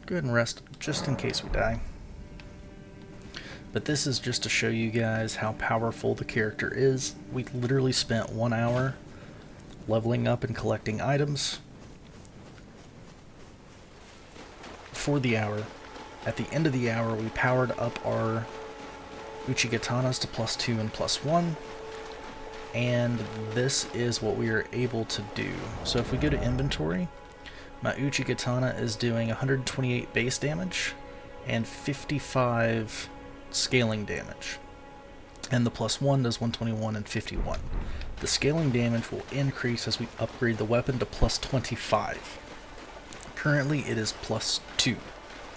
Go ahead and rest just in case we die. But this is just to show you guys how powerful the character is. We literally spent 1 hour leveling up and collecting items. For the hour. At the end of the hour, we powered up our Uchigatanas to +2 and +1. And this is what we are able to do. So if we go to inventory, my Uchikatana is doing 128 base damage and 55 scaling damage. And the +1 does 121 and 51. The scaling damage will increase as we upgrade the weapon to +25. Currently it is +2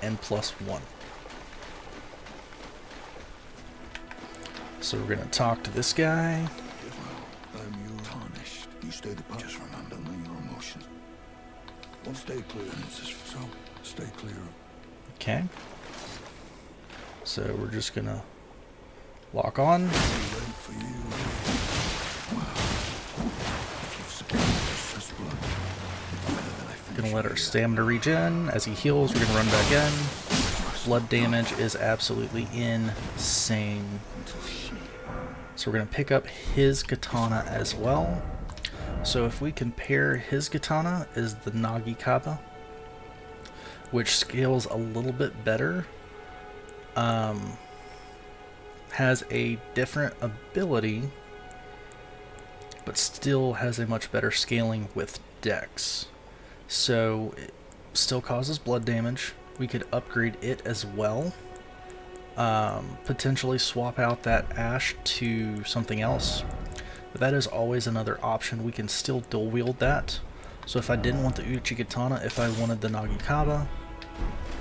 and +1. So we're going to talk to this guy. You stay the path. Just remember your emotions. Don't stay clear. So stay clear. Okay. So we're just gonna lock on. Gonna let our stamina regen. As he heals, we're gonna run back in. Blood damage is absolutely insane. So we're gonna pick up his katana as well. So if we compare his katana is the Nagikata, which scales a little bit better. has a different ability, but still has a much better scaling with Dex. So it still causes blood damage. We could upgrade it as well. Potentially swap out that Ash to something else. But that is always another option. We can still dual wield that. So if I didn't want the Uchigatana, if I wanted the Nagikaba,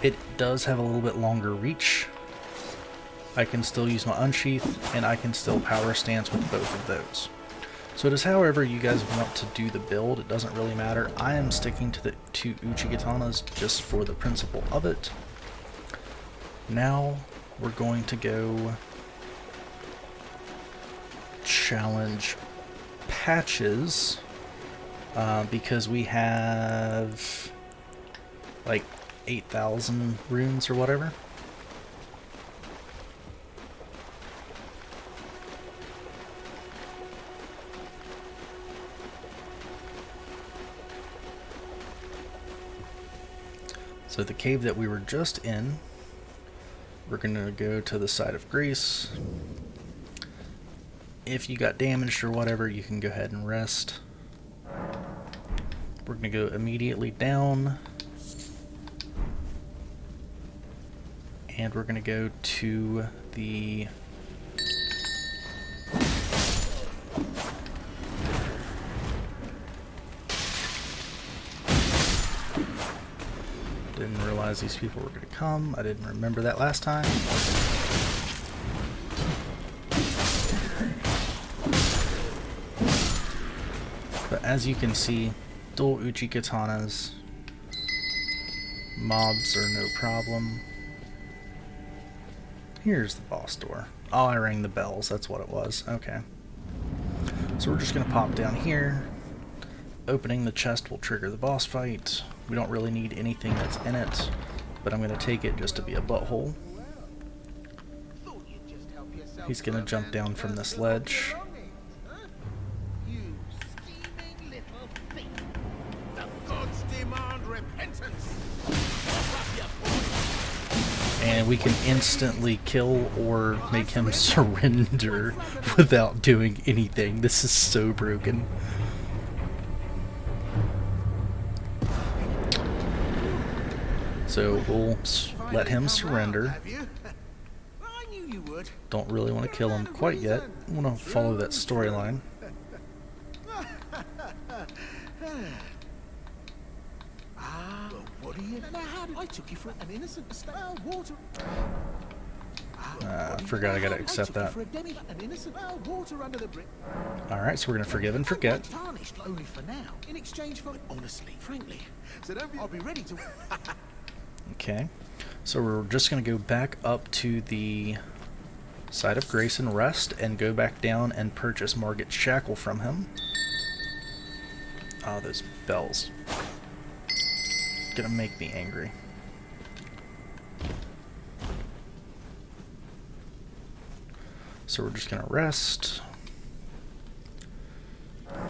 it does have a little bit longer reach. I can still use my Unsheath, and I can still Power Stance with both of those. So it is however you guys want to do the build, it doesn't really matter. I am sticking to the 2 Uchigatanas just for the principle of it. Now we're going to go challenge Patches, because we have like 8,000 runes or whatever. So the cave that we were just in, we're going to go to the side of Grace. If you got damaged or whatever, you can go ahead and rest. We're going to go immediately down. And we're going to go to the... Didn't realize these people were going to come. I didn't remember that last time. But as you can see, dual Uchikatanas. Mobs are no problem. Here's the boss door. Oh, I rang the bells. That's what it was. Okay. So we're just going to pop down here. Opening the chest will trigger the boss fight. We don't really need anything that's in it, but I'm going to take it just to be a butthole. He's going to jump down from this ledge. And we can instantly kill or make him surrender without doing anything. This is so broken. So we'll let him surrender. Don't really want to kill him quite yet. I want to follow that storyline. I took you for an innocent mistake. Water. I forgot I gotta accept that. Alright, so we're gonna forgive and forget. Tarnished only for now. In exchange for honestly, frankly. So I'll be ready to. Okay. So we're just gonna go back up to the side of Grace and rest and go back down and purchase Margit's Shackle from him. Oh, those bells. Gonna make me angry. So we're just gonna rest. We're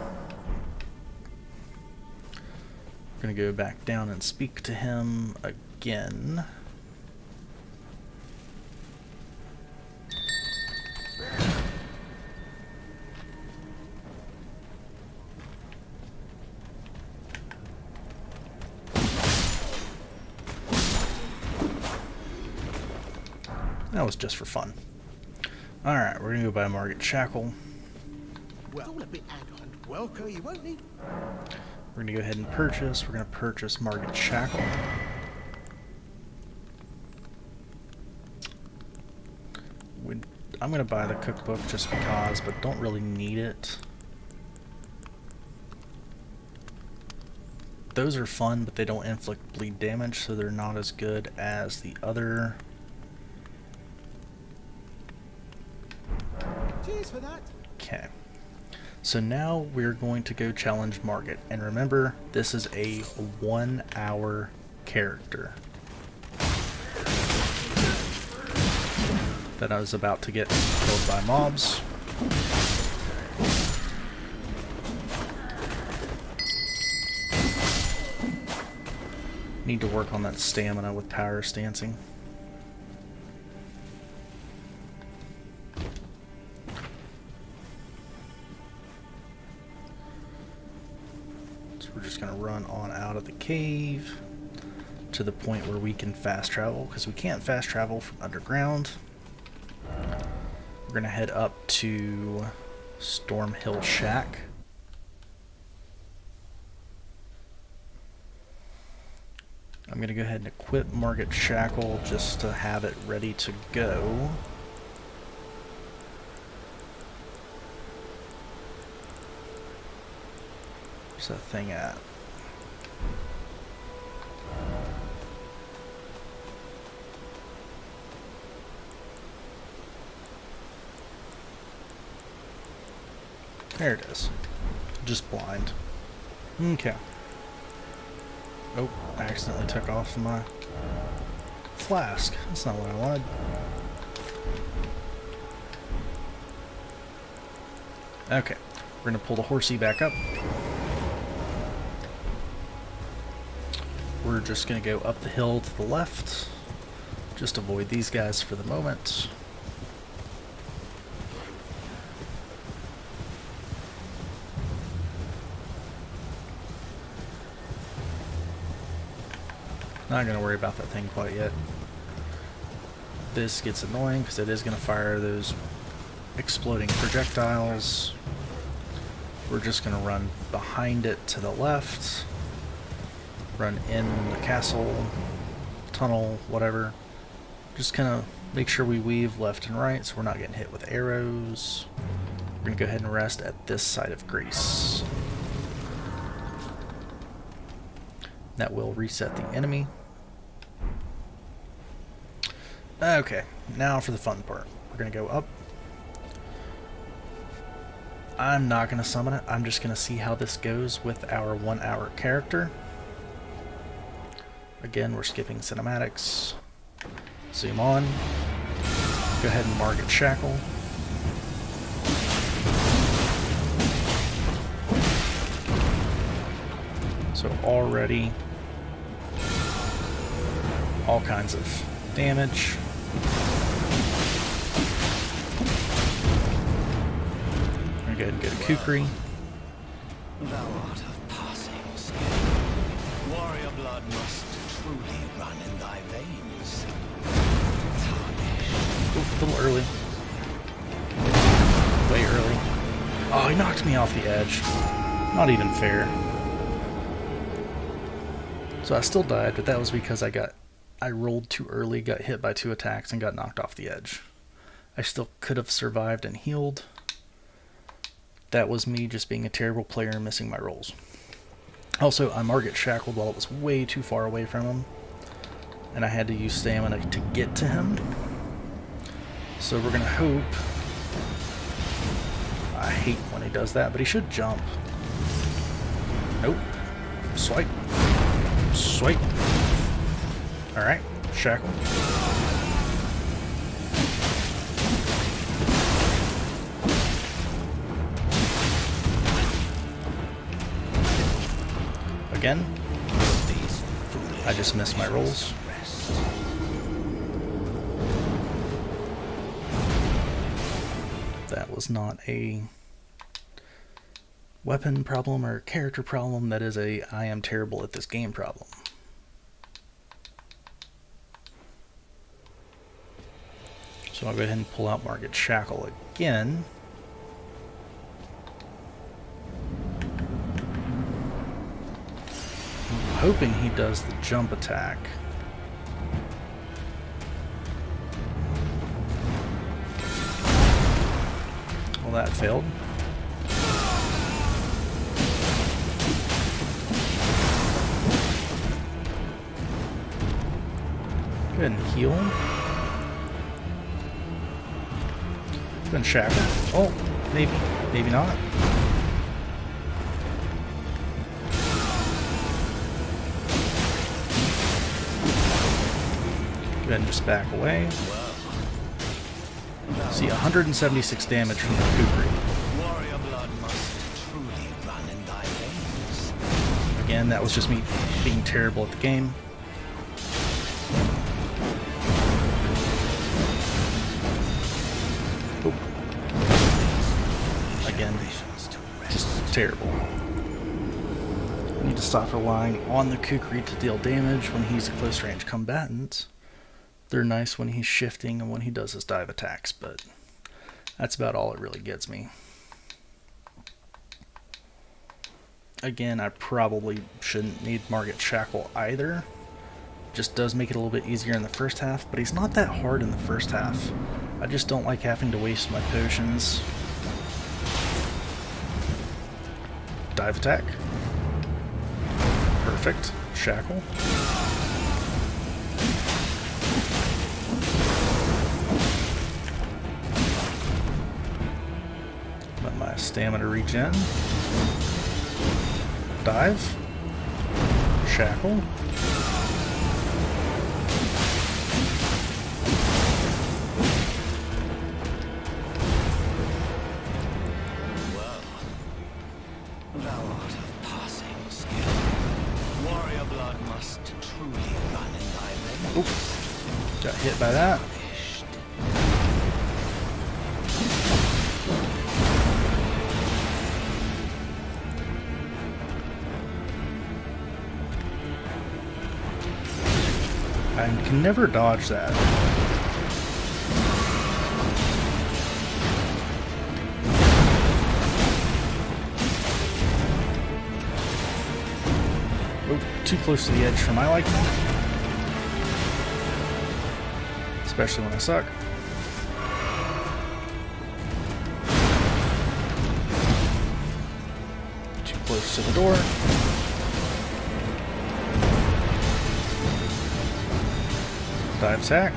gonna go back down and speak to him again. That was just for fun. Alright, we're gonna go buy Margit's Shackle. Well, all a bit and welcome. You won't need. We're gonna go ahead and purchase. We're gonna purchase Margit's Shackle. I'm gonna buy the cookbook just because, but don't really need it. Those are fun, but they don't inflict bleed damage, so they're not as good as the other. Cheers for that. Okay. So now we're going to go challenge Margit. And remember, this is a 1 hour character that I was about to get killed by mobs. Need to work on that stamina with power stancing. we're just going to run on out of the cave to the point where we can fast travel, because we can't fast travel from underground. We're going to head up to Storm Hill Shack. I'm going to go ahead and equip Margit Shackle just to have it ready to go. Where's that thing at? There it is. Just blind. Okay. Oh, I accidentally took off my flask. That's not what I wanted. Okay. We're going to pull the horsey back up. We're just going to go up the hill to the left. Just avoid these guys for the moment. Not going to worry about that thing quite yet. This gets annoying because it is going to fire those exploding projectiles. We're just going to run behind it to the left. Run in the castle, tunnel, whatever. Just kind of make sure we weave left and right so we're not getting hit with arrows. We're going to go ahead and rest at this side of Greece. That will reset the enemy. Okay, now for the fun part. We're going to go up. I'm not going to summon it. I'm just going to see how this goes with our 1 hour character. Again, we're skipping cinematics. Zoom on. Go ahead and Margit Shackle. So already all kinds of damage. We're going to go ahead and get a Kukri. Thou art of passing skill. Warrior blood must truly run in thy veins. Tarnish. Ooh, a little early. Way early. Oh, he knocked me off the edge. Not even fair. So I still died, but that was because I rolled too early, got hit by 2 attacks, and got knocked off the edge. I still could have survived and healed. That was me just being a terrible player and missing my rolls. Also, I Margit Shackled while it was way too far away from him, and I had to use stamina to get to him. So we're going to hope... I hate when he does that, but he should jump. Nope. Swipe. Swipe. Alright, Shackle. Again. I just missed my rolls. That was not a weapon problem or character problem. That is a I am terrible at this game problem. So I'll go ahead and pull out Margit Shackle again. I'm hoping he does the jump attack. Well, that failed. Go ahead and heal him. Been shackled. Oh, maybe. Maybe not. Go ahead and just back away. See, 176 damage from the Kukri. Warrior blood must truly run in thy veins. Again, that was just me being terrible at the game. Oh. Again, just terrible. I need need to stop relying on the kukri to deal damage when he's a close range combatant. They're nice when he's shifting and when he does his dive attacks, but that's about all it really gets me. Again, I probably shouldn't need Margit Shackle either. Just does make it a little bit easier in the first half, but he's not that hard in the first half. I just don't like having to waste my potions. Dive attack. Perfect. Shackle. Let my stamina regen. Dive. Shackle. Got hit by that. I can never dodge that. Oh, too close to the edge for my liking. Especially when I suck. Too close to the door. Dive attack.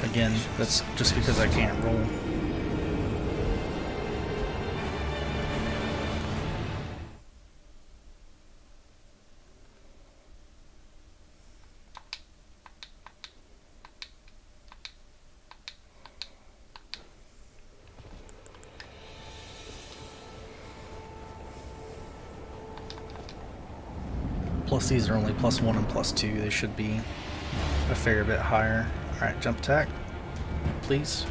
Again, that's just because I can't roll. Plus these are only +1 and +2. They should be a fair bit higher. Alright, jump attack, please.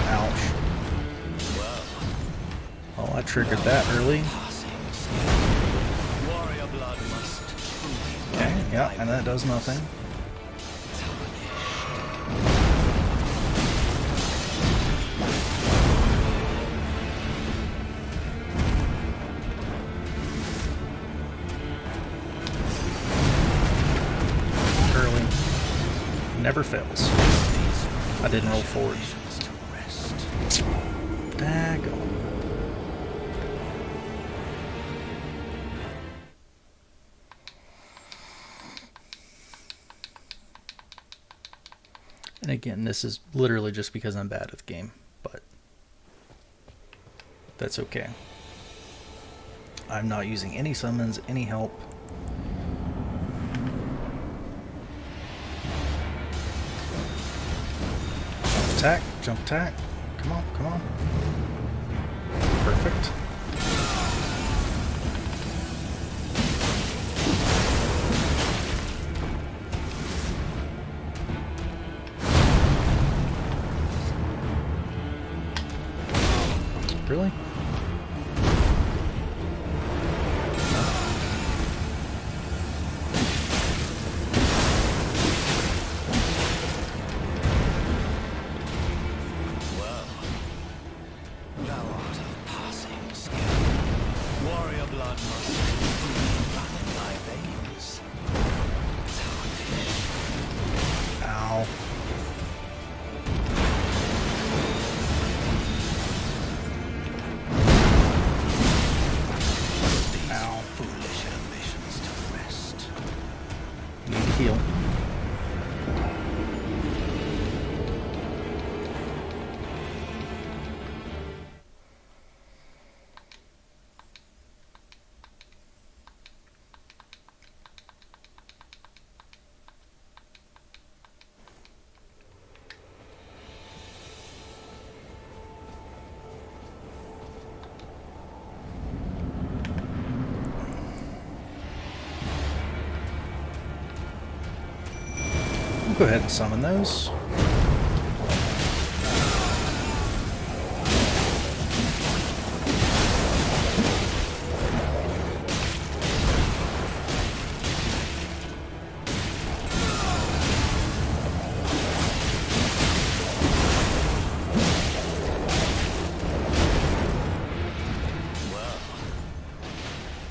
Ouch. Oh, I triggered that early. Okay, yeah, and that does nothing. Never fails. I didn't roll forward. Daggone. And again, this is literally just because I'm bad at the game, but that's okay. I'm not using any summons, any help. Attack, jump attack. Come on, come on. Perfect. Really? We'll go ahead and summon those.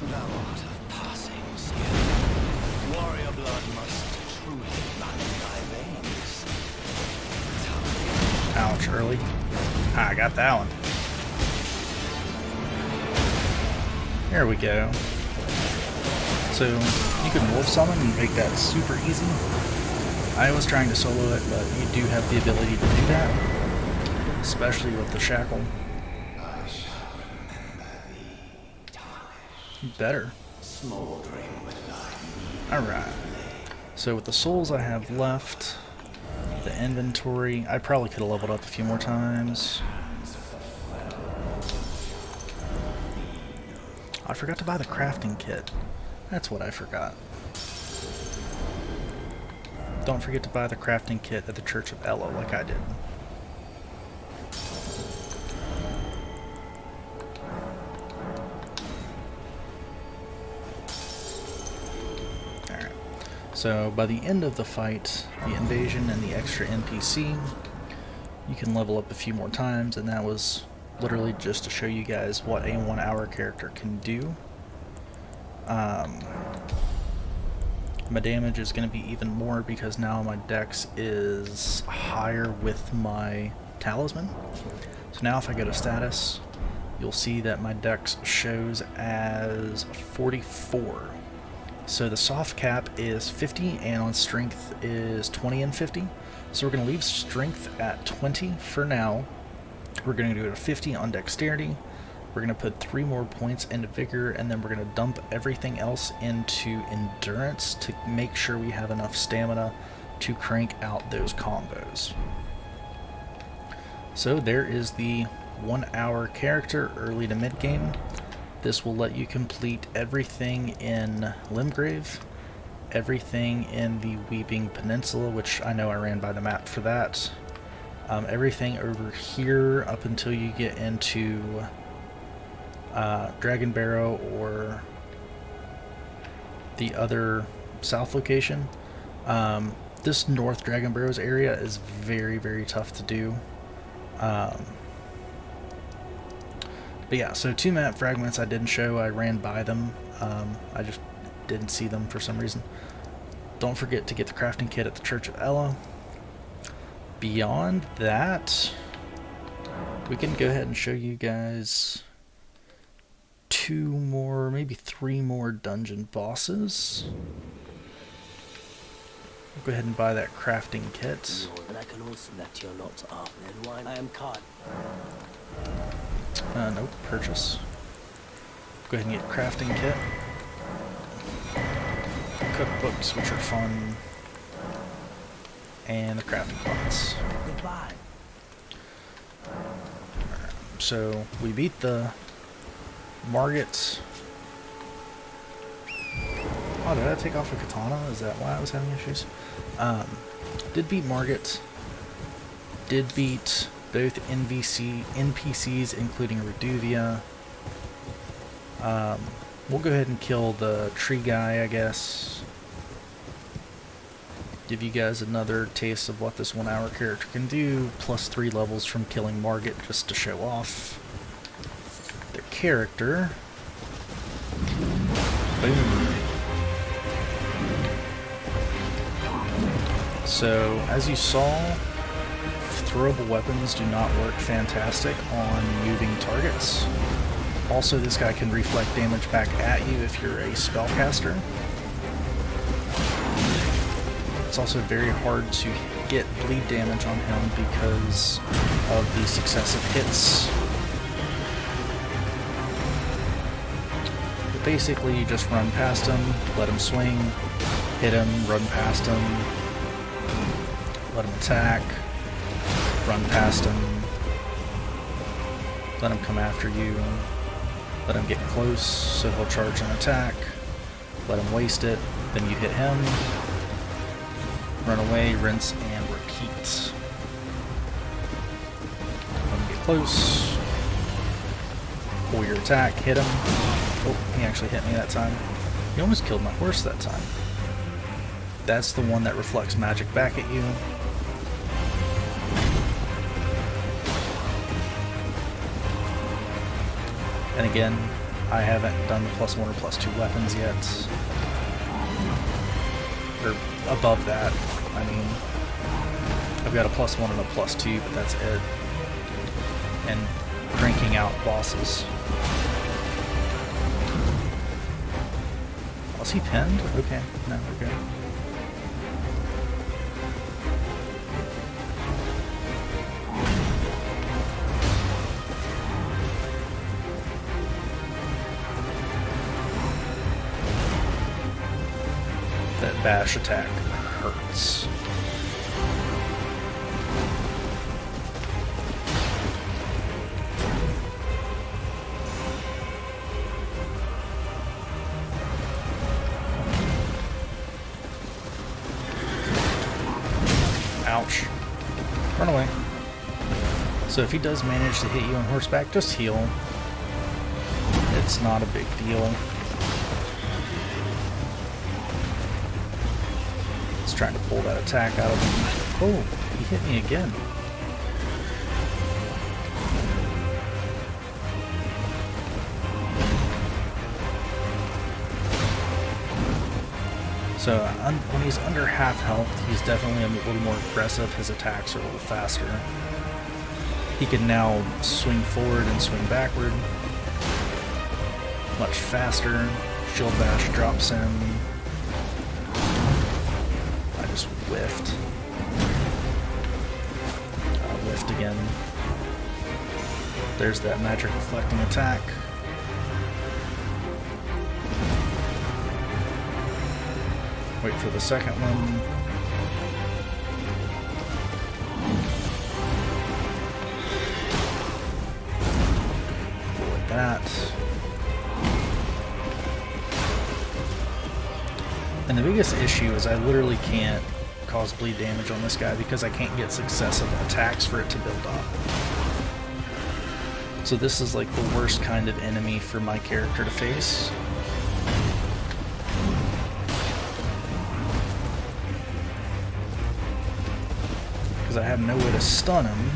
Thou art of passing skill. Warrior blood must truly run in thy veins. Ouch, early. Ah, I got that one. There we go. So, you can wolf summon and make that super easy. I was trying to solo it, but you do have the ability to do that. Especially with the shackle. Better. Alright. So with the souls I have left, the inventory, I probably could have leveled up a few more times. I forgot to buy the crafting kit. That's what I forgot. Don't forget to buy the crafting kit at the Church of Elo like I did. Alright. So by the end of the fight, the invasion and the extra NPC, you can level up a few more times, and that was literally just to show you guys what a 1 hour character can do. My damage is going to be even more because now my dex is higher with my talisman. So now if I go to status, you'll see that my dex shows as 44. So the soft cap is 50 and on strength is 20 and 50. So we're going to leave strength at 20 for now. We're going to go to 50 on dexterity. We're going to put 3 more points into vigor, and then we're going to dump everything else into endurance to make sure we have enough stamina to crank out those combos. So there is the 1 hour character early to mid game. This will let you complete everything in Limgrave, everything in the Weeping Peninsula, which I know I ran by the map for that. Everything over here up until you get into Dragon Barrow or the other south location. This North Dragon Barrows area is very, very tough to do. But yeah, so 2 map fragments I didn't show. I ran by them. I just didn't see them for some reason. Don't forget to get the crafting kit at the Church of Elo. Beyond that, we can go ahead and show you guys 2 more, maybe 3 more dungeon bosses. We'll go ahead and buy that crafting kit. And I can also let your lot off and wine. I am caught. Nope, purchase. Go ahead and get crafting kit. Cookbooks, which are fun. And the crafting pots. Goodbye. So we beat the Margit. Oh, did I take off a katana? Is that why I was having issues? Did beat Margit. Did beat both NPCs, including Reduvia. We'll go ahead and kill the tree guy, I guess. Give you guys another taste of what this 1 hour character can do, plus 3 levels from killing Margit just to show off the character. Boom. So, as you saw, throwable weapons do not work fantastic on moving targets. Also, this guy can reflect damage back at you if you're a spellcaster. It's also very hard to get bleed damage on him because of the successive hits. But basically, you just run past him, let him swing, hit him, run past him, let him attack, run past him, let him come after you, let him get close so he'll charge and attack, let him waste it, then you hit him, Run away, rinse, and repeat. Let him get close. Pull your attack, hit him. Oh, he actually hit me that time. He almost killed my horse that time. That's the one that reflects magic back at you. And again, I haven't done the +1 or +2 weapons yet. Or above that. I mean, I've got a +1 and a +2, but that's it. And cranking out bosses. Was he pinned? Okay, no, we're good. That bash attack hurts. Ouch. Run away. So if he does manage to hit you on horseback, just heal. It's not a big deal. He's trying to pull that attack out of him. Oh, he hit me again. So when he's under half health, he's definitely a little more aggressive. His attacks are a little faster. He can now swing forward and swing backward much faster. Shield bash drops him. I just whiffed. Whiffed again. There's that magic reflecting attack. Wait for the second one. Avoid that. And the biggest issue is I literally can't cause bleed damage on this guy because I can't get successive attacks for it to build up. So this is like the worst kind of enemy for my character to face. I have no way to stun him,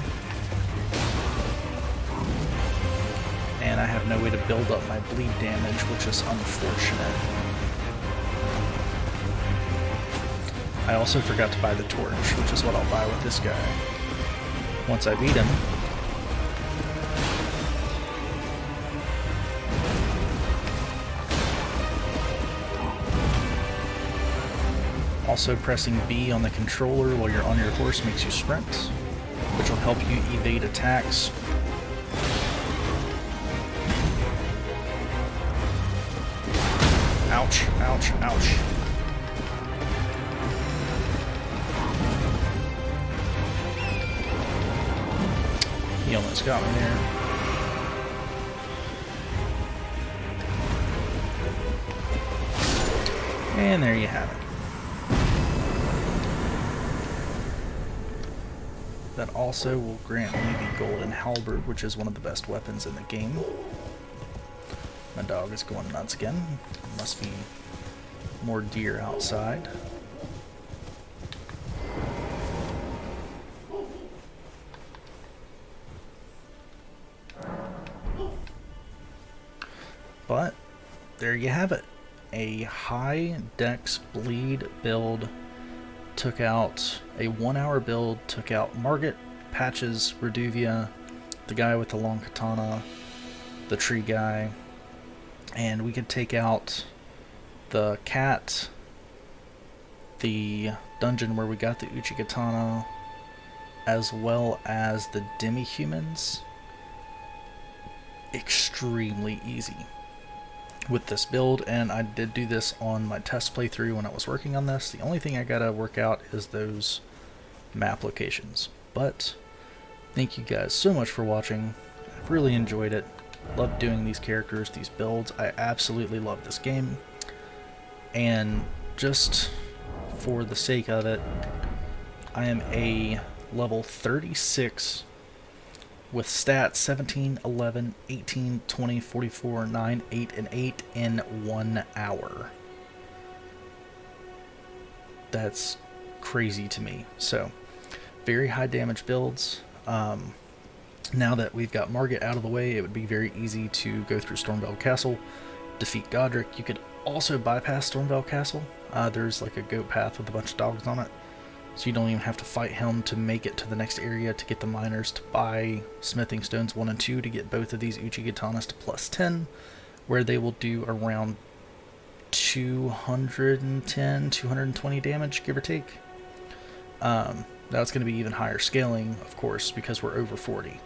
and I have no way to build up my bleed damage, which is unfortunate. I also forgot to buy the torch, which is what I'll buy with this guy. Once I beat him, also pressing B on the controller while you're on your horse makes you sprint, which will help you evade attacks. Ouch, ouch, ouch. He almost got me there. And there you have it. That also will grant me the golden halberd, which is one of the best weapons in the game. My dog is going nuts again. Must be more deer outside. But there you have it. A high dex bleed build took out a 1 hour build, took out Margit, Patches, Reduvia, the guy with the long katana, the tree guy, and we could take out the cat, the dungeon where we got the Uchigatana, as well as the demi-humans extremely easy with this build. And I did do this on my test playthrough when I was working on this. The only thing I gotta work out is those map locations. But thank you guys so much for watching. I've really enjoyed it. Love doing these characters, these builds. I absolutely love this game. And just for the sake of it, I am a level 36 with stats 17, 11, 18, 20, 44, 9, 8, and 8 in 1 hour. That's crazy to me. So, very high damage builds. Now that we've got Margit out of the way, it would be very easy to go through Stormveil Castle, defeat Godric. You could also bypass Stormveil Castle. There's like a goat path with a bunch of dogs on it, so you don't even have to fight him to make it to the next area to get the miners to buy smithing stones 1 and 2 to get both of these Uchigatanas to plus 10, where they will do around 210, 220 damage, give or take. That's going to be even higher scaling, of course, because we're over 40.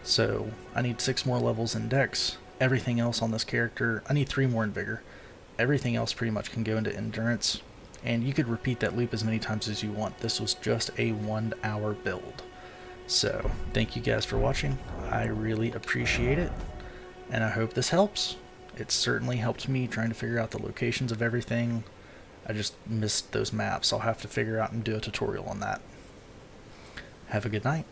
So I need 6 more levels in Dex. Everything else on this character, I need 3 more in Vigor. Everything else pretty much can go into Endurance. And you could repeat that loop as many times as you want. This was just a 1 hour build. So thank you guys for watching. I really appreciate it. And I hope this helps. It certainly helped me trying to figure out the locations of everything. I just missed those maps. I'll have to figure out and do a tutorial on that. Have a good night.